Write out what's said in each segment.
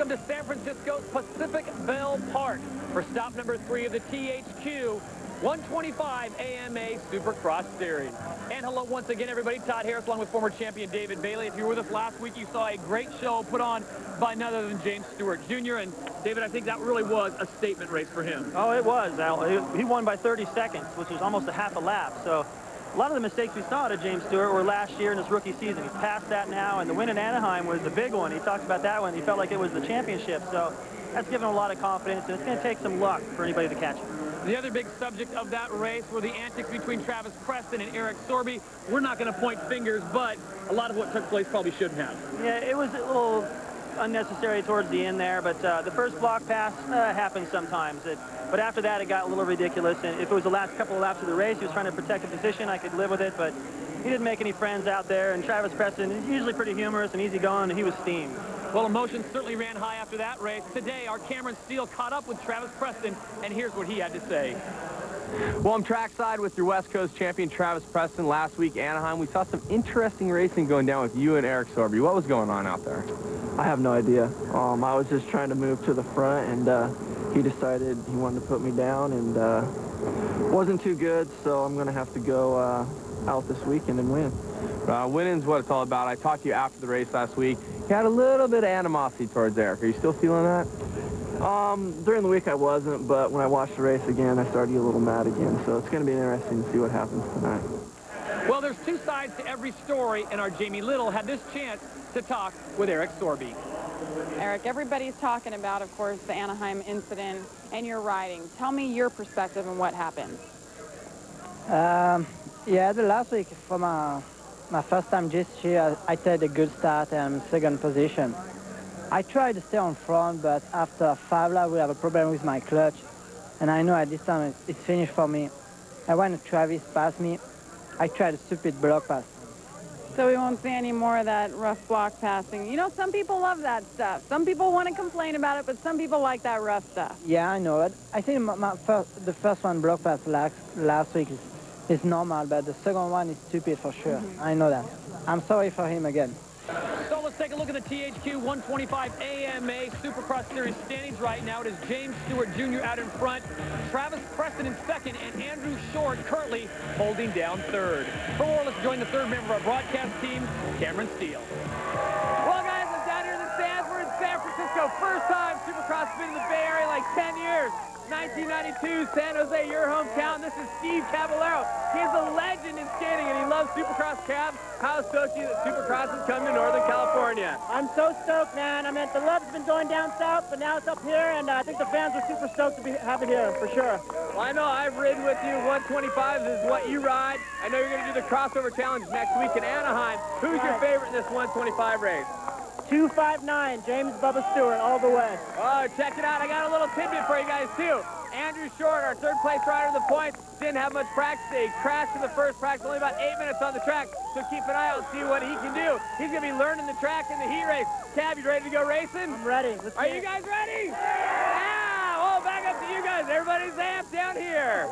Welcome to San Francisco's Pacific Bell Park for stop number 3 of the THQ 125 AMA Supercross Series. And hello once again, everybody. Todd Harris along with former champion David Bailey. If you were with us last week, you saw a great show put on by none other than James Stewart Jr. And David, I think that really was a statement race for him. Oh, it was, Al. He won by 30 seconds, which was almost a half a lap. So a lot of the mistakes we saw out of James Stewart were last year in his rookie season. He's past that now, and the win in Anaheim was the big one. He talked about that one. He felt like it was the championship. So that's given him a lot of confidence, and it's going to take some luck for anybody to catch him. The other big subject of that race were the antics between Travis Preston and Eric Sorby. We're not going to point fingers, but a lot of what took place probably shouldn't have. Yeah, it was a little unnecessary towards the end there, but the first block pass happens sometimes. But after that, it got a little ridiculous, and if it was the last couple of laps of the race, he was trying to protect the position, I could live with it, but he didn't make any friends out there, and Travis Preston is usually pretty humorous and easygoing, and he was steamed. Well, emotions certainly ran high after that race. Today, our Cameron Steele caught up with Travis Preston, and here's what he had to say. Well, I'm trackside with your West Coast champion, Travis Preston. Last week, Anaheim, we saw some interesting racing going down with you and Eric Sorby. What was going on out there? I have no idea. I was just trying to move to the front, and he decided he wanted to put me down, and wasn't too good, so I'm going to have to go out this weekend and win. Winning's what it's all about. I talked to you after the race last week. You had a little bit of animosity towards Eric. Are you still feeling that? During the week I wasn't, but when I watched the race again, I started to get a little mad again, so it's going to be interesting to see what happens tonight. Well, there's two sides to every story, and our Jamie Little had this chance to talk with Eric Sorby. Eric, everybody's talking about, of course, the Anaheim incident and your riding. Tell me your perspective on what happened. Yeah, the last week for my first time this year, I had a good start and second position. I tried to stay on front, but after 5 laps, we have a problem with my clutch. And I know at this time it's finished for me. And when Travis passed me, I tried a stupid block pass. So we won't see any more of that rough block passing. You know, some people love that stuff. Some people want to complain about it, but some people like that rough stuff. Yeah, I know it. I think the first one block pass last week is normal, but the second one is stupid for sure. I know that. I'm sorry for him again. So let's take a look at the THQ 125 AMA Supercross Series standings right now. It is James Stewart Jr. out in front, Travis Preston in second, and Andrew Short currently holding down third. For more, let's join the third member of our broadcast team, Cameron Steele. Well, guys, I'm down here in the stands. We're in San Francisco. First time Supercross has been in the Bay Area, like 10 years. 1992, San Jose, your hometown. This is Steve Caballero. He's a legend in skating, and he loves Supercross cabs. How stoked are you that Supercross has come to Northern California? I'm so stoked, man. I mean, the love's been going down south, but now it's up here, and I think the fans are super stoked to have it here, for sure. Well, I know I've ridden with you. 125 is what you ride. I know you're going to do the crossover challenge next week in Anaheim. Who's your favorite in this 125 race? 259, James Bubba Stewart, all the way. Oh, check it out. I got a little tidbit for you guys, too. Andrew Short, our third-place rider of the points, didn't have much practice. He crashed in the first practice, only about 8 minutes on the track, so keep an eye out and see what he can do. He's going to be learning the track in the heat race. Cab, you ready to go racing? I'm ready. Are you guys ready? Yeah! Oh, back up to you guys. Everybody's amped down here.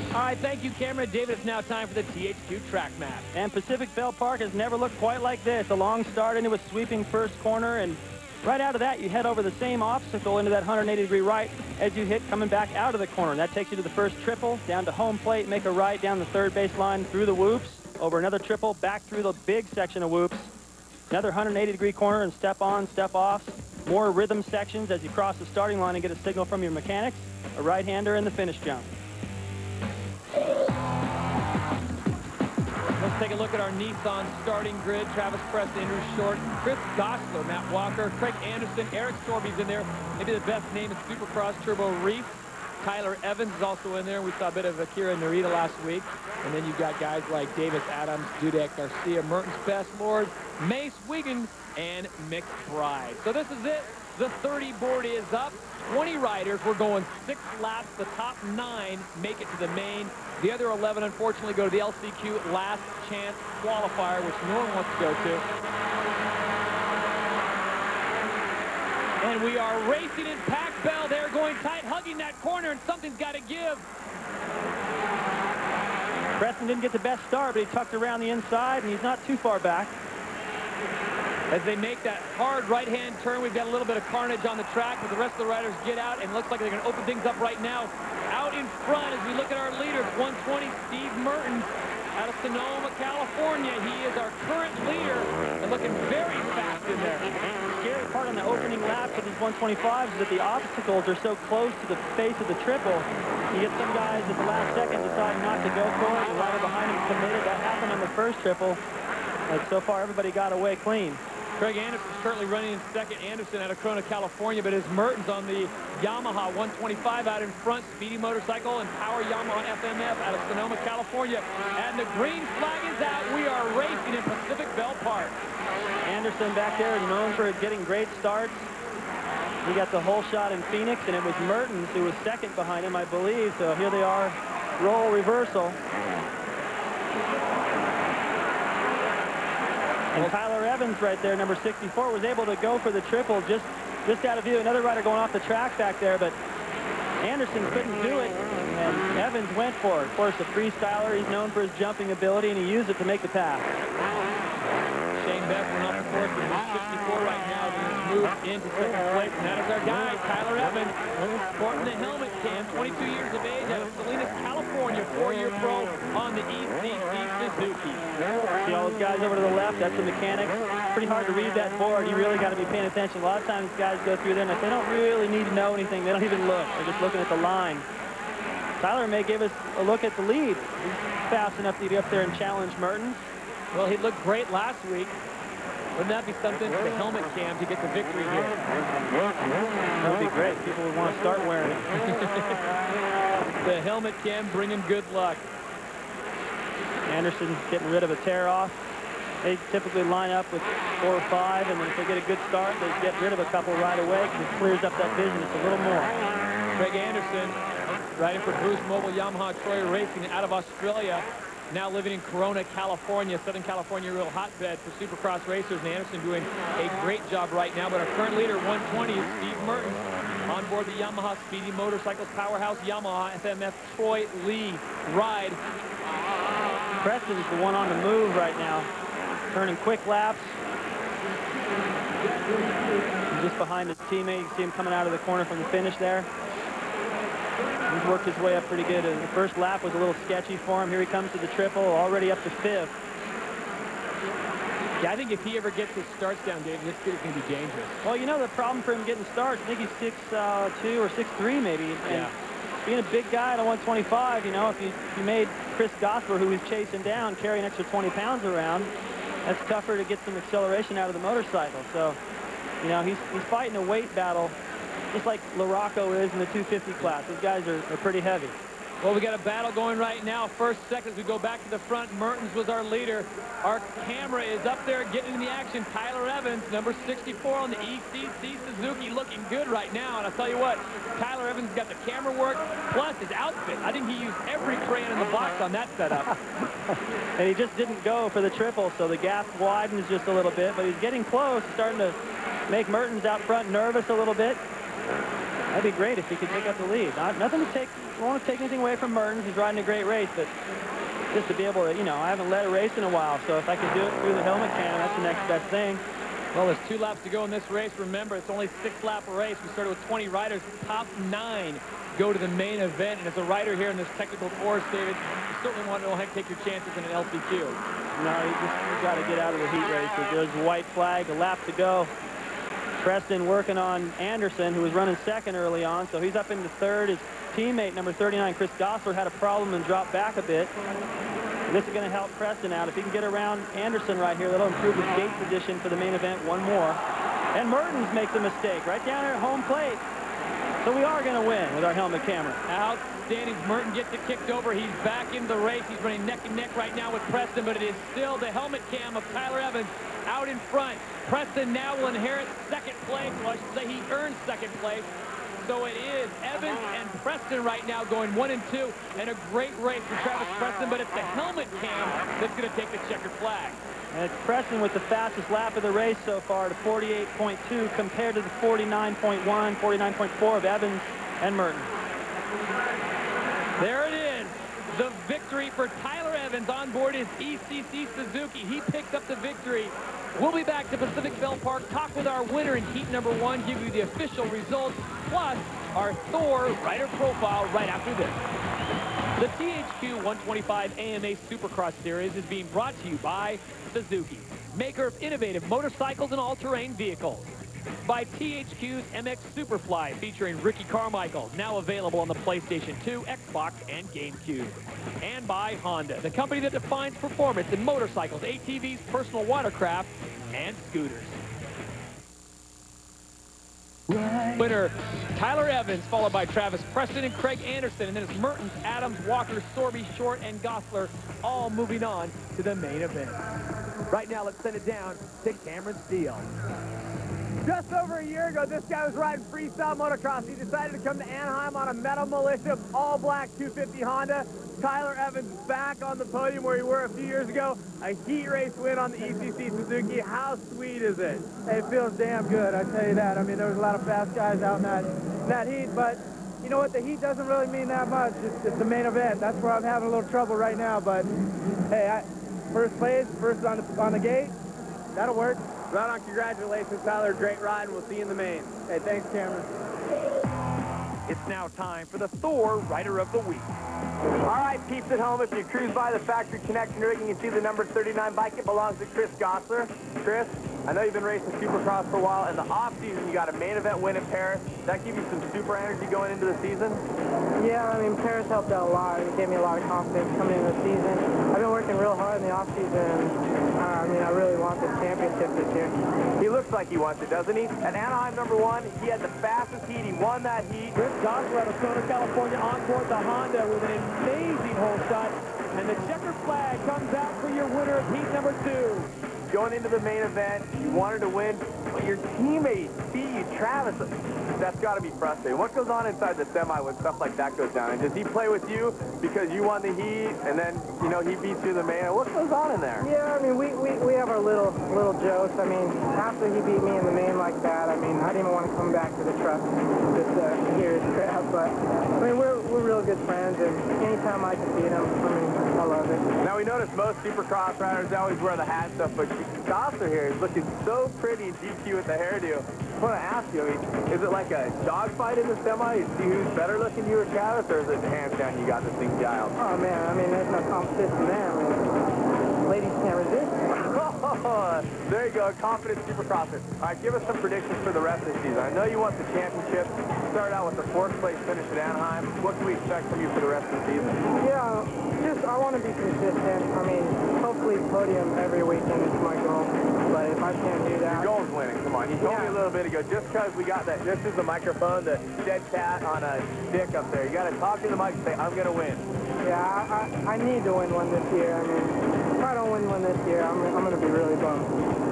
All right, thank you, Cameron. David, it's now time for the THQ track map. And Pacific Bell Park has never looked quite like this. A long start into a sweeping first corner, and right out of that, you head over the same obstacle into that 180-degree right as you hit coming back out of the corner. And that takes you to the first triple, down to home plate, make a right down the third baseline, through the whoops, over another triple, back through the big section of whoops, another 180-degree corner and step on, step off, more rhythm sections as you cross the starting line and get a signal from your mechanics, a right-hander, and the finish jump. Let's take a look at our Nissan starting grid. Travis Preston, Andrew Short, Chris Gosler, Matt Walker, Craig Anderson, Eric Sorby's in there. Maybe the best name in Supercross, Turbo Reef. Tyler Evans is also in there. We saw a bit of Akira Narita last week. And then you've got guys like Davis Adams, Dudek Garcia, Mertens Best Lord, Mace Wiggin, and Mick Bride. So this is it. The 30 board is up. 20 riders. We're going 6 laps. The top 9 make it to the main. The other 11, unfortunately, go to the LCQ last chance qualifier, which no one wants to go to. And we are racing in Pac Bell. They're going tight, hugging that corner, and something's got to give. Preston didn't get the best start, but he tucked around the inside, and he's not too far back. As they make that hard right-hand turn, we've got a little bit of carnage on the track, but the rest of the riders get out, and it looks like they're going to open things up right now. Out in front, as we look at our leaders, 120, Steve Mertens, out of Sonoma, California. He is our current leader and looking very fast in there. The scary part on the opening lap of these 125s is that the obstacles are so close to the face of the triple. You get some guys at the last second decide not to go for it. The rider behind him committed. That happened on the first triple. But so far, everybody got away clean. Craig Anderson's currently running in second. Anderson out of Corona, California, but his Mertens on the Yamaha 125 out in front. Speedy Motorcycle and Power Yamaha FMF out of Sonoma, California. And the green flag is out. We are racing in Pacific Bell Park. Anderson back there is known for getting great starts. He got the whole shot in Phoenix, and it was Mertens who was second behind him, I believe. So here they are, role reversal. And Tyler Evans right there, number 64, was able to go for the triple just out of view. Another rider going off the track back there, but Anderson couldn't do it, and Evans went for it. Of course, a freestyler. He's known for his jumping ability, and he used it to make the pass. Shane Beth went off the course with 64 right now. He's moved into second place, and that is our guy, Tyler Evans, sporting the helmet cam, 22 years of age, out of Salinas, California, 4-year pro on the ECC Suzuki. See all those guys over to the left? That's the mechanics. Pretty hard to read that board. You really got to be paying attention. A lot of times guys go through there, and if they don't really need to know anything, they don't even look. They're just looking at the line. Tyler may give us a look at the lead. He's fast enough to get up there and challenge Mertens. Well, he looked great last week. Wouldn't that be something for the helmet cam to get the victory here? That would be great. People would want to start wearing it. The helmet cam bringing good luck. Anderson getting rid of a tear-off. They typically line up with 4 or 5, and then if they get a good start, they get rid of a couple right away because it clears up that vision just a little more. Craig Anderson, riding for Boost Mobile Yamaha Troy Racing out of Australia. Now living in Corona, California, Southern California, real hotbed for Supercross racers. And Anderson doing a great job right now. But our current leader, 120, is Steve Mertens. On board the Yamaha Speedy Motorcycles Powerhouse Yamaha FMF Troy Lee ride. Preston's the one on the move right now, turning quick laps. He's just behind his teammate. You can see him coming out of the corner from the finish there. He's worked his way up pretty good. The first lap was a little sketchy for him. Here he comes to the triple, already up to 5th. Yeah, I think if he ever gets his starts down, Dave, this kid is going to be dangerous. Well, you know the problem for him getting starts, I think he's 6'2" or 6'3" maybe. And yeah. Being a big guy at a 125, you know, if you made Chris Gosler, who he's chasing down, carry an extra 20 pounds around, that's tougher to get some acceleration out of the motorcycle. So, you know, he's fighting a weight battle just like LaRocco is in the 250 class. Those guys are pretty heavy. Well, we got a battle going right now. First, second, as we go back to the front, Mertens was our leader. Our camera is up there getting in the action. Tyler Evans, number 64 on the ECC Suzuki, looking good right now. And I'll tell you what, Tyler Evans got the camera work, plus his outfit. I think he used every crayon in the box on that setup. And he just didn't go for the triple, so the gap widens just a little bit, but he's getting close, starting to make Mertens out front nervous a little bit. That'd be great if he could pick up the lead. Nothing to take, I don't want to take anything away from Mertens. He's riding a great race, but just to be able to, you know, I haven't led a race in a while, so if I can do it through the helmet cam, that's the next best thing. Well, there's 2 laps to go in this race. Remember, it's only a 6-lap race. We started with 20 riders. Top 9 go to the main event. And as a rider here in this technical course, David, you certainly want to take your chances in an LCQ. No, you got to get out of the heat race. There's a white flag, a lap to go. Preston working on Anderson, who was running second early on, so he's up into third. His teammate, number 39, Chris Gosler, had a problem and dropped back a bit. And this is going to help Preston out. If he can get around Anderson right here, that'll improve his gate position for the main event one more. And Mertens makes a mistake right down there at home plate. So we are going to win with our helmet camera. Outstanding. Mertens gets it kicked over. He's back in the race. He's running neck and neck right now with Preston, but it is still the helmet cam of Tyler Evans out in front. Preston now will inherit second place. Well, I should say he earned second place. So it is Evans and Preston right now going 1 and 2, and a great race for Travis Preston, but it's the helmet cam that's going to take the checkered flag. And it's Preston with the fastest lap of the race so far to 48.2 compared to the 49.1, 49.4 of Evans and Mertens. There it is. The victory for Tyler Evans on board his ECC Suzuki. He picks up the victory We'll be back to Pacific Bell Park, talk with our winner in heat number 1, give you the official results, plus our Thor rider profile right after this. The THQ 125 AMA Supercross Series is being brought to you by Suzuki, maker of innovative motorcycles and all-terrain vehicles. By THQ's MX Superfly, featuring Ricky Carmichael, now available on the PlayStation 2, Xbox, and GameCube. And by Honda, the company that defines performance in motorcycles, ATVs, personal watercraft, and scooters. Winner Tyler Evans, followed by Travis Preston and Craig Anderson, and then it's Mertens, Adams, Walker, Sorby, Short, and Gosler, all moving on to the main event. Right now, let's send it down to Cameron Steele. Just over a year ago, this guy was riding freestyle motocross. He decided to come to Anaheim on a Metal Militia all-black 250 Honda. Tyler Evans is back on the podium where he were a few years ago. A heat race win on the ECC Suzuki. How sweet is it? It feels damn good, I tell you that. I mean, there was a lot of fast guys out in that heat, but you know what? The heat doesn't really mean that much. It's the main event. That's where I'm having a little trouble right now, but hey, first place, first on the gate, that'll work. Right on, congratulations, Tyler. Great ride, and we'll see you in the main. Hey, thanks, Cameron. It's now time for the Thor Rider of the Week. All right, peeps at home, if you cruise by the factory connection rig, you can see the number 39 bike. It belongs to Chris Gosler. Chris, I know you've been racing Supercross for a while. In the off-season, you got a main event win in Paris. Does that give you some super energy going into the season? Yeah, I mean, Paris helped out a lot. It gave me a lot of confidence coming into the season. I've been working real hard in the off-season. I mean, I really want this championship this year. He looks like he wants it, doesn't he? At Anaheim #1, he had the fastest heat. He won that heat. Chris Gosler out of Southern California on board the Honda with an amazing hole shot. And the checkered flag comes out for your winner of heat number 2. Going into the main event, you wanted to win, but your teammate beat you, Travis. That's got to be frustrating. What goes on inside the semi when stuff like that goes down? And does he play with you because you won the heat, and then, you know, he beats you in the main? What goes on in there? Yeah, I mean, we have our little jokes. I mean, after he beat me in the main like that, I mean, I didn't even want to come back to the truck just to hear his crap. But, I mean, we're real good friends, and anytime I can beat him, I mean, I love it. Now, we notice most Supercross riders always wear the hat stuff, but Gosler here is looking so pretty in GQ with the hairdo. I want to ask you, I mean, is it like a dogfight in the semi? You see who's better looking, you or Travis, or is it hands down you got this thing dialed? Oh, man, I mean, there's no competition there. I mean, ladies can't resist. There you go, confident Supercrosser. All right, give us some predictions for the rest of the season. I know you want the championship. You started out with the 4th place finish at Anaheim. What can we expect from you for the rest of the season? Yeah, just I want to be consistent. I mean, hopefully podium every weekend is my goal. But if I can't do that... Your goal's winning. Come on. You told me a little bit ago, just because we got that, this is the microphone, the dead cat on a stick up there. You got to talk to the mic and say, I'm going to win. Yeah, I need to win one this year. I mean, if I don't win one this year, I'm going to be really bummed.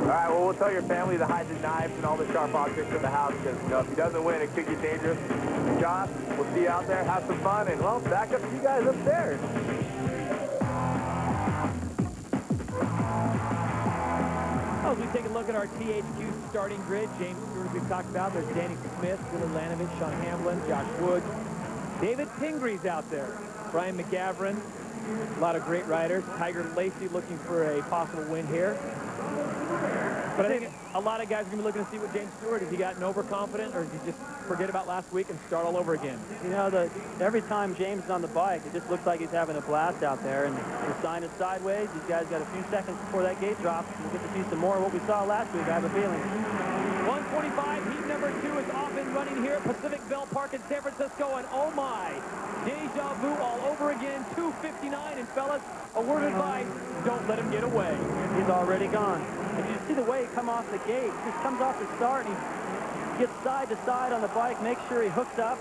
All right, well, we'll tell your family to hide the knives and all the sharp objects in the house because, you know, if he doesn't win, it could get dangerous. Josh, we'll see you out there. Have some fun, and, well, back up to you guys upstairs. As we take a look at our THQ starting grid, James Stewart, as we've talked about, there's Danny Smith, Willard Lanovich, Sean Hamlin, Josh Woods, David Pingree's out there, Brian McGavran, a lot of great riders. Tiger Lacey looking for a possible win here. But I think a lot of guys are going to be looking to see what James Stewart, has he gotten overconfident, or does he just forget about last week and start all over again? You know, every time James is on the bike, it just looks like he's having a blast out there, and the sign is sideways. These guys got a few seconds before that gate drops. We'll get to see some more of what we saw last week, I have a feeling. 145, heat number 2 is off and running here at Pacific Bell Park in San Francisco, and oh my, deja vu all over again, 2:59, and fellas, a word of advice, don't let him get away. He's already gone. And you see the way he come off the gate. He just comes off the start, and he gets side to side on the bike, makes sure he hooks up.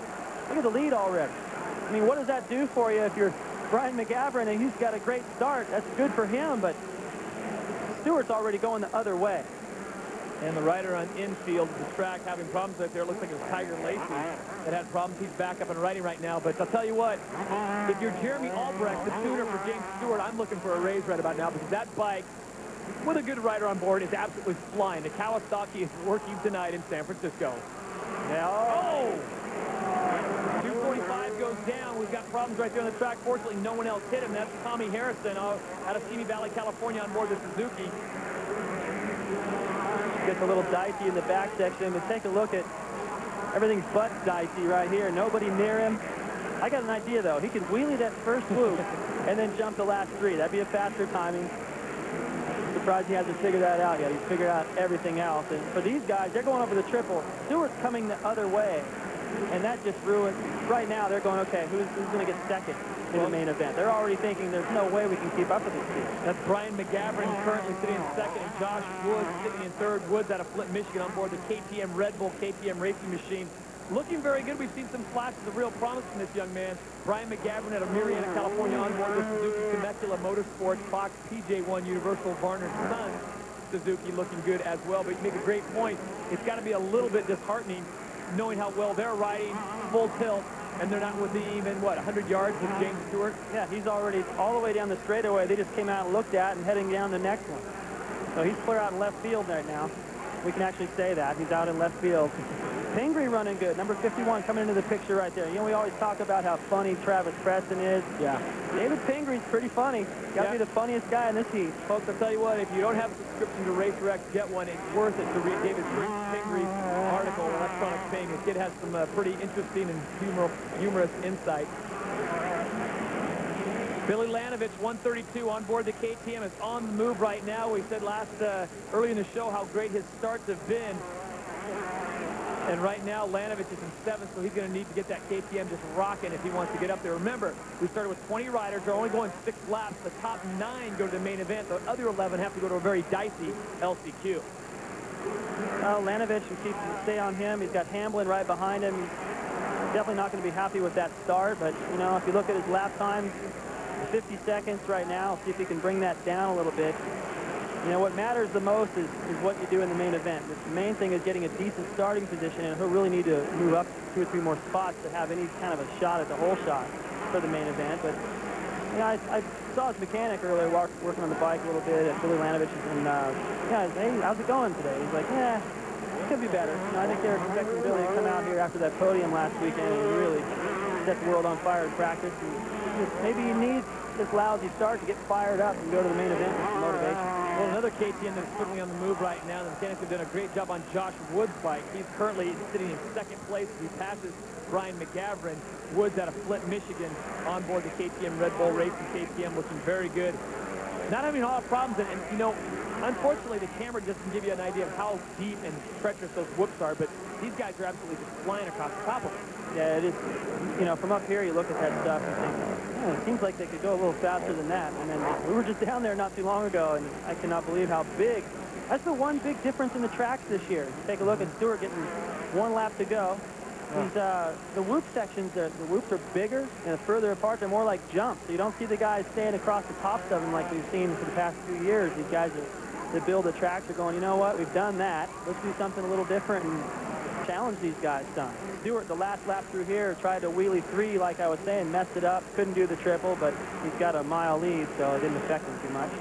Look at the lead already. I mean, what does that do for you if you're Brian McGavran and he's got a great start? That's good for him, but Stewart's already going the other way. And the rider on infield, the track, having problems right there. Looks like it was Tiger Lacey that had problems. He's back up and riding right now. But I'll tell you what, if you're Jeremy Albrecht, the tuner for James Stewart, I'm looking for a raise right about now because that bike, with a good rider on board, is absolutely flying. The Kawasaki is working tonight in San Francisco. Now, 245 goes down. We've got problems right there on the track. Fortunately, no one else hit him. That's Tommy Harrison out of Simi Valley, California, on board the Suzuki. Gets a little dicey in the back section, but take a look at everything's but dicey right here. Nobody near him. I got an idea, though. He could wheelie that first loop and then jump the last three. That'd be a faster timing. Surprised he hasn't figured that out yet. He's figured out everything else. And for these guys, they're going over the triple. Stewart's coming the other way, and that just ruined. Right now, they're going, okay, who's going to get second in the main event? They're already thinking there's no way we can keep up with these teams. That's Brian McGavran currently sitting in second, and Josh Woods sitting in third. Woods out of Flint, Michigan, on board the KTM Red Bull KTM racing machine. Looking very good. We've seen some flashes of real promise from this young man. Brian McGavran out of Marietta, California, on board the Suzuki Temecula Motorsports Fox PJ1 Universal Varner Sun Suzuki, looking good as well. But you make a great point. It's got to be a little bit disheartening knowing how well they're riding full tilt, and they're not within even, what, 100 yards with James Stewart? Yeah, he's already all the way down the straightaway. They just came out and looked at and heading down the next one. So he's clear out in left field right now. We can actually say that. He's out in left field. Pingree running good. Number 51 coming into the picture right there. You know, we always talk about how funny Travis Preston is. Yeah. David Pingree's pretty funny. Got to be the funniest guy in this heat. Folks, I'll tell you what, if you don't have a subscription to RacerX, get one. It's worth it to read David Pingree's article on Electronic Ping. The kid has some pretty interesting and humorous insight. Billy Lanovich, 132 on board the KTM, is on the move right now. We said early in the show how great his starts have been. And right now, Lanovich is in seventh, so he's going to need to get that KTM just rocking if he wants to get up there. Remember, we started with 20 riders. They're only going 6 laps. The top 9 go to the main event. The other 11 have to go to a very dicey LCQ. Lanovich, we keep to stay on him. He's got Hamblin right behind him. He's definitely not going to be happy with that start, but, you know, if you look at his lap time, 50 seconds right now. See if he can bring that down a little bit. You know, what matters the most is what you do in the main event. The main thing is getting a decent starting position, and he'll really need to move up 2 or 3 more spots to have any kind of a shot at the whole shot for the main event. But, you know, I saw his mechanic earlier working on the bike a little bit at Billy Lanovich, and, yeah, hey, how's it going today? He's like, yeah, it could be better. You know, I think they're expecting Billy to come out here after that podium last weekend and really set the world on fire in practice. And maybe he needs this lousy start to get fired up and go to the main event with some motivation. Well, another KTM that's certainly on the move right now. The mechanics have done a great job on Josh Woods' bike. He's currently sitting in second place as he passes Brian McGavran. Woods out of Flint, Michigan, on board the KTM Red Bull Racing. KTM looking very good. Not having a lot of problems, and you know, unfortunately, the camera doesn't give you an idea of how deep and treacherous those whoops are, but these guys are absolutely just flying across the top of them. Yeah, it is. You know, from up here, you look at that stuff and think, oh, it seems like they could go a little faster than that. And then we were just down there not too long ago, and I cannot believe how big. That's the one big difference in the tracks this year. Take a look at Stewart getting 1 lap to go. These, the whoop sections, the whoops are bigger and further apart. They're more like jumps. So you don't see the guys staying across the tops of them like we've seen for the past few years. These guys that build the tracks are going, you know what, we've done that. Let's do something a little different and challenge these guys some. Stewart, the last lap through here, tried to wheelie 3, like I was saying, messed it up. Couldn't do the triple, but he's got a mile lead, so it didn't affect him too much.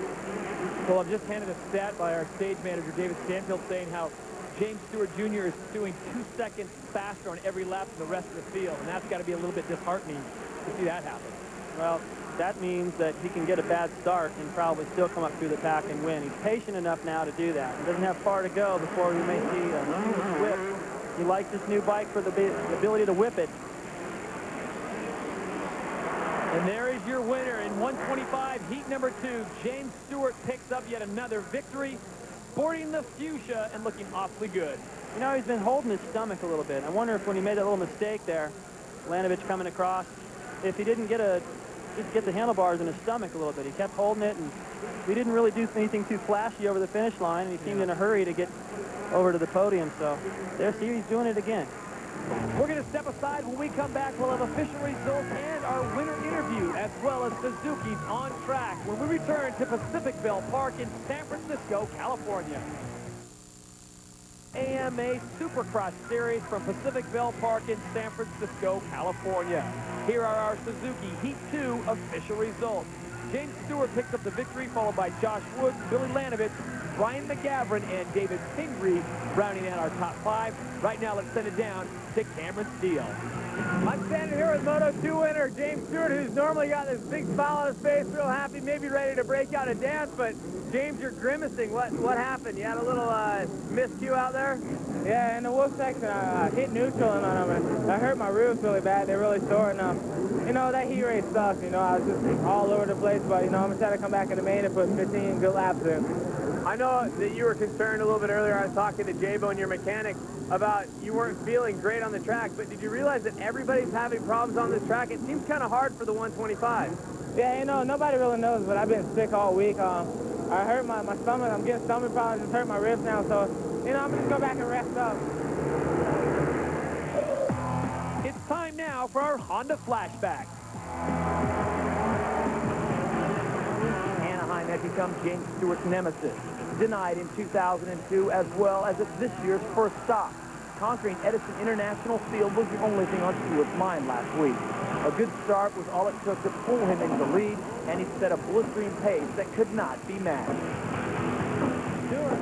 Well, I'm just handed a stat by our stage manager, David Stanfield, saying how James Stewart Jr. is doing 2 seconds faster on every lap than the rest of the field, and that's got to be a little bit disheartening to see that happen. Well, that means that he can get a bad start and probably still come up through the pack and win. He's patient enough now to do that. He doesn't have far to go before we may see a whip. He likes this new bike for the ability to whip it. And there is your winner in 125, heat number 2. James Stewart picks up yet another victory, sporting the fuchsia and looking awfully good. You know, he's been holding his stomach a little bit. I wonder if when he made that little mistake there, Lanovich coming across, if he didn't just get the handlebars in his stomach a little bit. He kept holding it, and we didn't really do anything too flashy over the finish line, and he seemed in a hurry to get over to the podium. So there, see, he's doing it again. We're going to step aside. When we come back, we'll have official results and our winner interview, as well as Suzuki's on track when we return to Pacific Bell Park in San Francisco, California. AMA Supercross Series from Pacific Bell Park in San Francisco, California. Here are our Suzuki Heat 2 official results. James Stewart picks up the victory, followed by Josh Woods, Billy Lanovich, Brian McGavran, and David Pingree rounding out our top 5. Right now, let's send it down to Cameron Steele. I'm standing here with Moto2 winner James Stewart, who's normally got this big smile on his face, real happy, maybe ready to break out and dance, but James, you're grimacing. What happened? You had a little miscue out there? Yeah, in the wolf section, I hit neutral on them, and I hurt my ribs really bad. They're really sore, and you know, that heat race sucks. You know, I was just all over the place, but you know, I'm gonna try to come back in the main and put 15 good laps in. I know that you were concerned a little bit earlier. I was talking to J-Bo and your mechanic about you weren't feeling great on the track, but did you realize that everybody's having problems on this track? It seems kind of hard for the 125. Yeah, you know, nobody really knows, but I've been sick all week. I hurt my stomach. I'm getting stomach problems. Just hurt my ribs now, so, you know, I'm going to go back and rest up. It's time now for our Honda flashback. Anaheim had become James Stewart's nemesis. Denied in 2002, as well as at this year's first stop. Conquering Edison International Field was the only thing on Stewart's mind last week. A good start was all it took to pull him into the lead, and he set a blistering pace that could not be matched. Stewart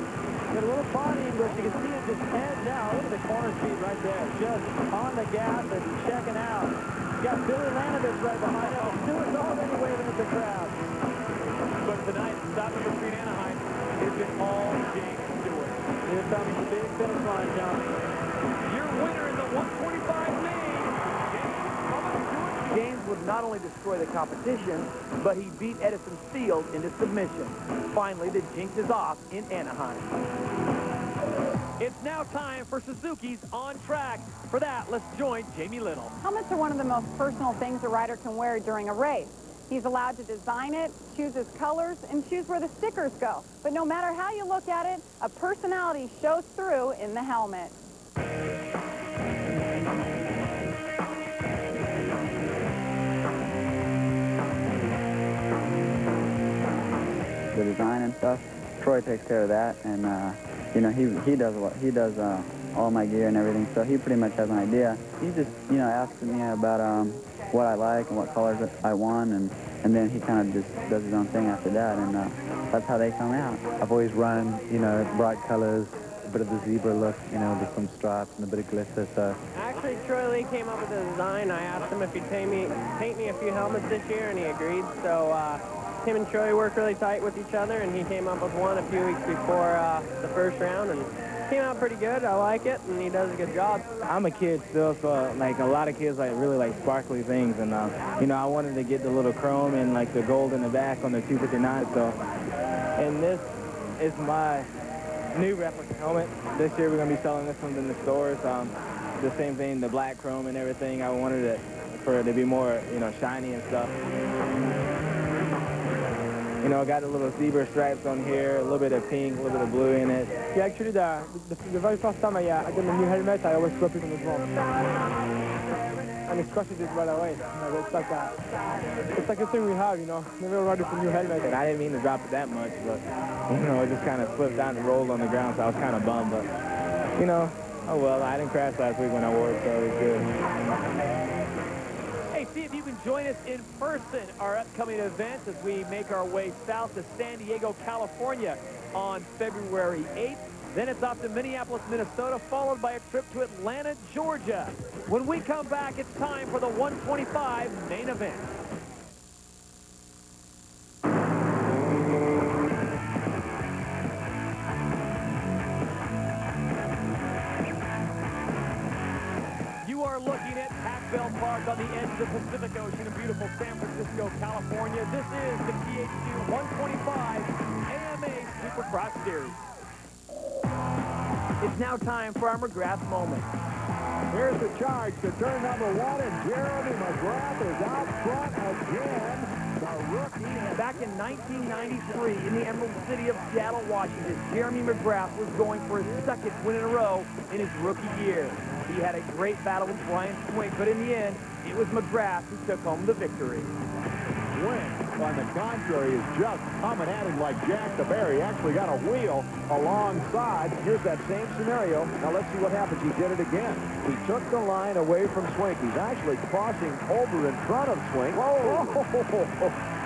got a little body English. You can see it just edge out. Look at the corner speed right there. Just on the gas and checking out. You got Billy Lanovich right behind him. Stewart's already waving at the crowd. But tonight, stop number 3 in Anaheim has been all James Stewart. Here comes the big finish line, John. Your winner in the 125 main. James would not only destroy the competition, but he beat Edison Field into submission. Finally, the jinx is off in Anaheim. It's now time for Suzuki's On Track. For that, let's join Jamie Little. Helmets are one of the most personal things a rider can wear during a race. He's allowed to design it, choose his colors, and choose where the stickers go. But no matter how you look at it, a personality shows through in the helmet. The design and stuff, Troy takes care of that, and you know, he does all my gear and everything, so he pretty much has an idea. He just, you know, asks me about what I like and what colors I want, and then he kind of just does his own thing after that, and that's how they come out. I've always run, you know, bright colors, a bit of the zebra look, you know, with some stripes and a bit of glitter, so. Actually, Troy Lee came up with the design. I asked him if he'd paint me a few helmets this year, and he agreed, so him and Troy worked really tight with each other, and he came up with one a few weeks before the first round, and came out pretty good. I like it, and he does a good job. I'm a kid still, so like a lot of kids really like sparkly things, and you know, I wanted to get the little chrome and like the gold in the back on the 259. So, and this is my new replica helmet. This year we're gonna be selling this one in the stores. The same thing, the black chrome and everything. I wanted it for it to be more, you know, shiny and stuff. You know, I got the little zebra stripes on here, a little bit of pink, a little bit of blue in it. Yeah, actually, the very first time I got the new helmet, I always drop it on the ground. And it crushes it right away. You know, it's like a thing we have, you know. Never ride with a new helmet. And I didn't mean to drop it that much, but, you know, it just kind of slipped down and rolled on the ground, so I was kind of bummed. But, you know, oh well, I didn't crash last week when I wore it, so it was good. Hey, see if you can join us in person, our upcoming events, as we make our way south to San Diego, California on February 8th. Then it's off to Minneapolis, Minnesota, followed by a trip to Atlanta, Georgia. When we come back, it's time for the 125 main event. You are looking at Pac Bell Park on the edge of the Pacific Ocean in beautiful San Francisco, California. This is the THQ 125 AMA Supercross Series. It's now time for our McGrath moment. Here's the charge to turn number 1, and Jeremy McGrath is out front again. The rookie. Back in 1993 in the Emerald City of Seattle, Washington, Jeremy McGrath was going for his second win in a row in his rookie year. He had a great battle with Brian Swink, but in the end, it was McGrath who took home the victory. Swink, on the contrary, is just coming at him like Jack the Bear. He actually got a wheel alongside. Here's that same scenario. Now let's see what happens. He did it again. He took the line away from Swink. He's actually crossing over in front of Swink. Whoa!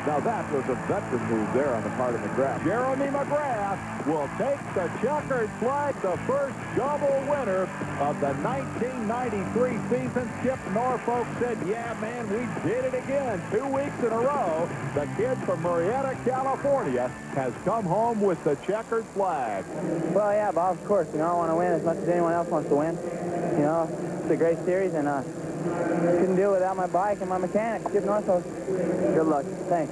Now that was a veteran move there on the part of McGrath. Jeremy McGrath will take the checkered flag, the first double winner of the 1993 season. Skip Norfolk said, yeah, man, we did it again. 2 weeks in a row, the kid from Murrieta, California, has come home with the checkered flag. Well, yeah, Bob, of course. You know, I want to win as much as anyone else wants to win. You know, it's a great series, and couldn't do it without my bike and my mechanic, Skip Norfolk. Good luck. Thanks.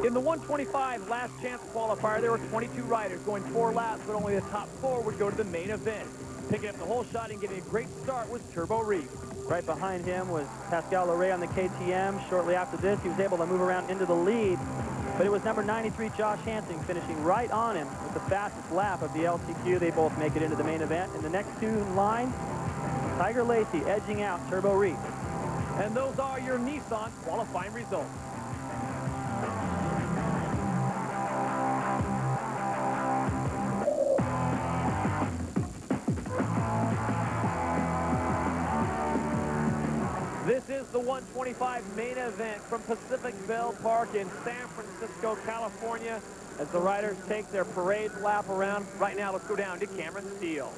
In the 125 last chance qualifier, there were 22 riders going 4 laps, but only the top 4 would go to the main event. Picking up the whole shot and getting a great start was Turbo Reef. Right behind him was Pascal Leray on the KTM. Shortly after this, he was able to move around into the lead, but it was number 93, Josh Hansing, finishing right on him with the fastest lap of the LCQ. They both make it into the main event. In the next 2 in line, Tiger Lacey edging out Turbo Reef. And those are your Nissan qualifying results. This is the 125 main event from Pacific Bell Park in San Francisco, California, as the riders take their parade lap around. Right now, let's go down to Cameron Steele.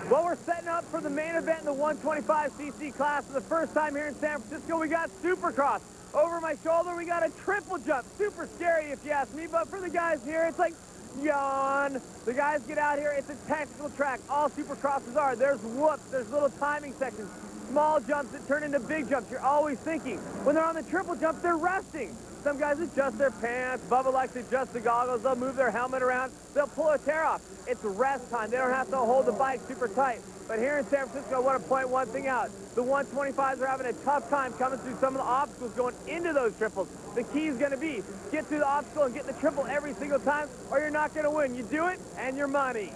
Well, we're setting up for the main event in the 125cc class for the first time here in San Francisco. We got Supercross. Over my shoulder, we got a triple jump. Super scary, if you ask me, but for the guys here, it's like, yawn. The guys get out here. It's a technical track. All Supercrosses are. There's whoops. There's little timing sections. Small jumps that turn into big jumps. You're always thinking. When they're on the triple jump, they're resting. Some guys adjust their pants. Bubba likes to adjust the goggles. They'll move their helmet around. They'll pull a tear off. It's rest time. They don't have to hold the bike super tight. But here in San Francisco, I want to point one thing out. The 125s are having a tough time coming through some of the obstacles going into those triples. The key is going to be get through the obstacle and get the triple every single time, or you're not going to win. You do it, and your money.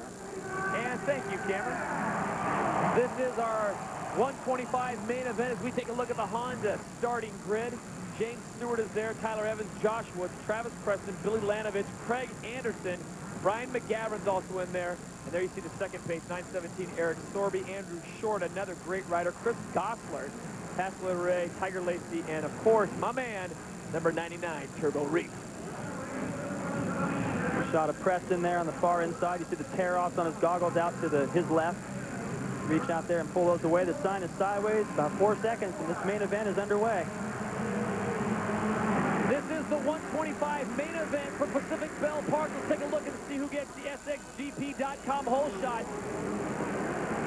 And thank you, Cameron. This is our 125 main event as we take a look at the Honda starting grid. James Stewart is there, Tyler Evans, Josh Woods, Travis Preston, Billy Lanovich, Craig Anderson, Brian McGavran's also in there. And there you see the second pace, 917, Eric Sorby, Andrew Short, another great rider, Chris Gossler, Pascal Ray, Tiger Lacey, and of course, my man, number 99, Turbo Reef. Shot of Preston there on the far inside. You see the tear-offs on his goggles out to his left. Reach out there and pull those away. The sign is sideways, about 4 seconds, and this main event is underway. This is the 125 main event from Pacific Bell Park. Let's take a look and see who gets the SXGP.com hole shot.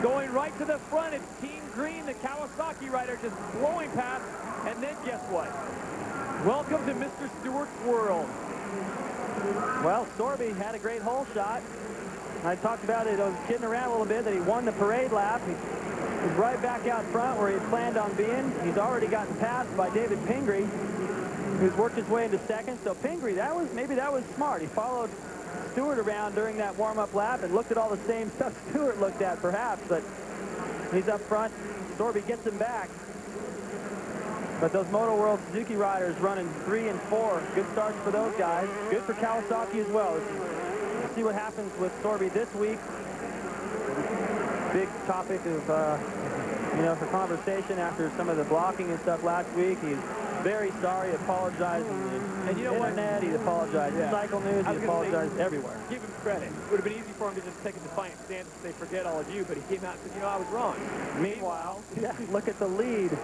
Going right to the front, it's Team Green, the Kawasaki rider, just blowing past. And then guess what? Welcome to Mr. Stewart's world. Well, Sorby had a great hole shot. I talked about it. I was kidding around a little bit that he won the parade lap. He's right back out front where he planned on being. He's already gotten passed by David Pingree, who's worked his way into second. So Pingree, maybe that was smart. He followed Stewart around during that warm-up lap and looked at all the same stuff Stewart looked at, perhaps. But he's up front. Sorby gets him back. But those Moto World Suzuki riders running 3 and 4. Good starts for those guys. Good for Kawasaki as well. Let's see what happens with Sorby this week. Big topic of, for conversation after some of the blocking and stuff last week. He's very sorry, apologized on the and you know internet, he apologized in Cycle News, he apologized everywhere. Give him credit. It would have been easy for him to just take a defiant stance and say, forget all of you, but he came out and said, I was wrong. Meanwhile, look at the lead.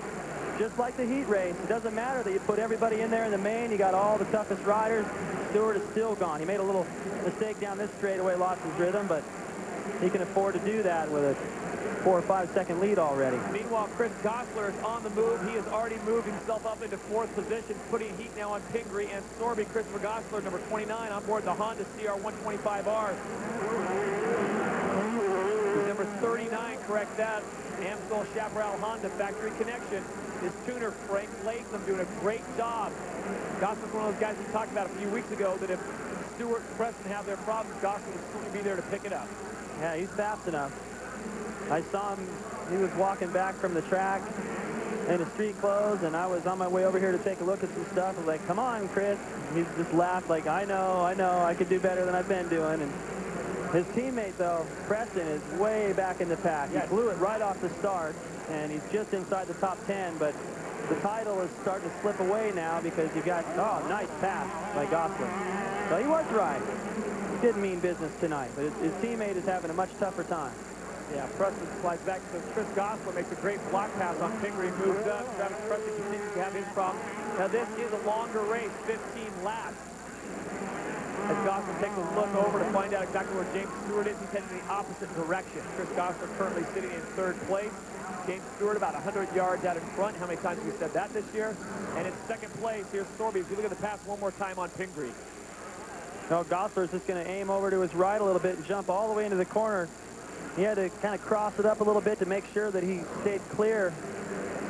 Just like the heat race, it doesn't matter that you put everybody in there in the main. You got all the toughest riders. Stewart is still gone. He made a little mistake down this straightaway, lost his rhythm, but he can afford to do that with a 4 or 5 second lead already. Meanwhile, Chris Gossler is on the move. He has already moved himself up into 4th position, putting heat now on Pingree and Sorby. Christopher Gossler, number 29, on board the Honda CR125R. Number 39, correct that. Amstel Chaparral Honda factory connection. His tuner, Frank Latham, doing a great job. Gossler's one of those guys we talked about a few weeks ago that if Stewart and Preston have their problems, Gossler will certainly be there to pick it up. Yeah, he's fast enough. I saw him, he was walking back from the track in his street clothes, and I was on my way over here to take a look at some stuff. I was like, come on, Chris. He just laughed like, I know, I could do better than I've been doing. And His teammate, though, Preston, is way back in the pack. He blew it right off the start, and he's just inside the top 10, but the title is starting to slip away now because you got, oh, nice pass by Gosler. So he was right. He didn't mean business tonight, but his teammate is having a much tougher time. Yeah, Preston slides back, so Chris Gosler makes a great block pass on Pingree, moves up. Travis Preston continues to have his problems. Now, this is a longer race, 15 laps. As Gosler takes a look over to find out exactly where James Stewart is, he's heading in the opposite direction. Chris Gosler currently sitting in 3rd place. James Stewart about 100 yards out in front. How many times have we said that this year? And in 2nd place, here's Storby. If you look at the pass one more time on Pingree. No, Gosler's just going to aim over to his right a little bit and jump all the way into the corner. He had to kind of cross it up a little bit to make sure that he stayed clear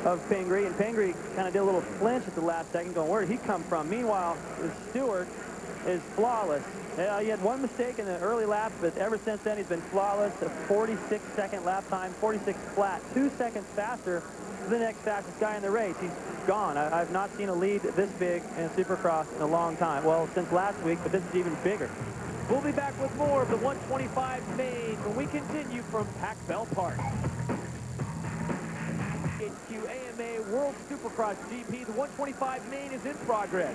of Pingree. And Pingree kind of did a little flinch at the last second, going, where did he come from? Meanwhile, Stewart is flawless. He had one mistake in the early laps, but ever since then he's been flawless. A 46-second lap time, 46 flat, 2 seconds faster than the next fastest guy in the race. He's gone. I've not seen a lead this big in a Supercross in a long time. Well, since last week, but this is even bigger. We'll be back with more of the 125 main when we continue from Pac Bell Park. HQ AMA World Supercross GP, the 125 main is in progress.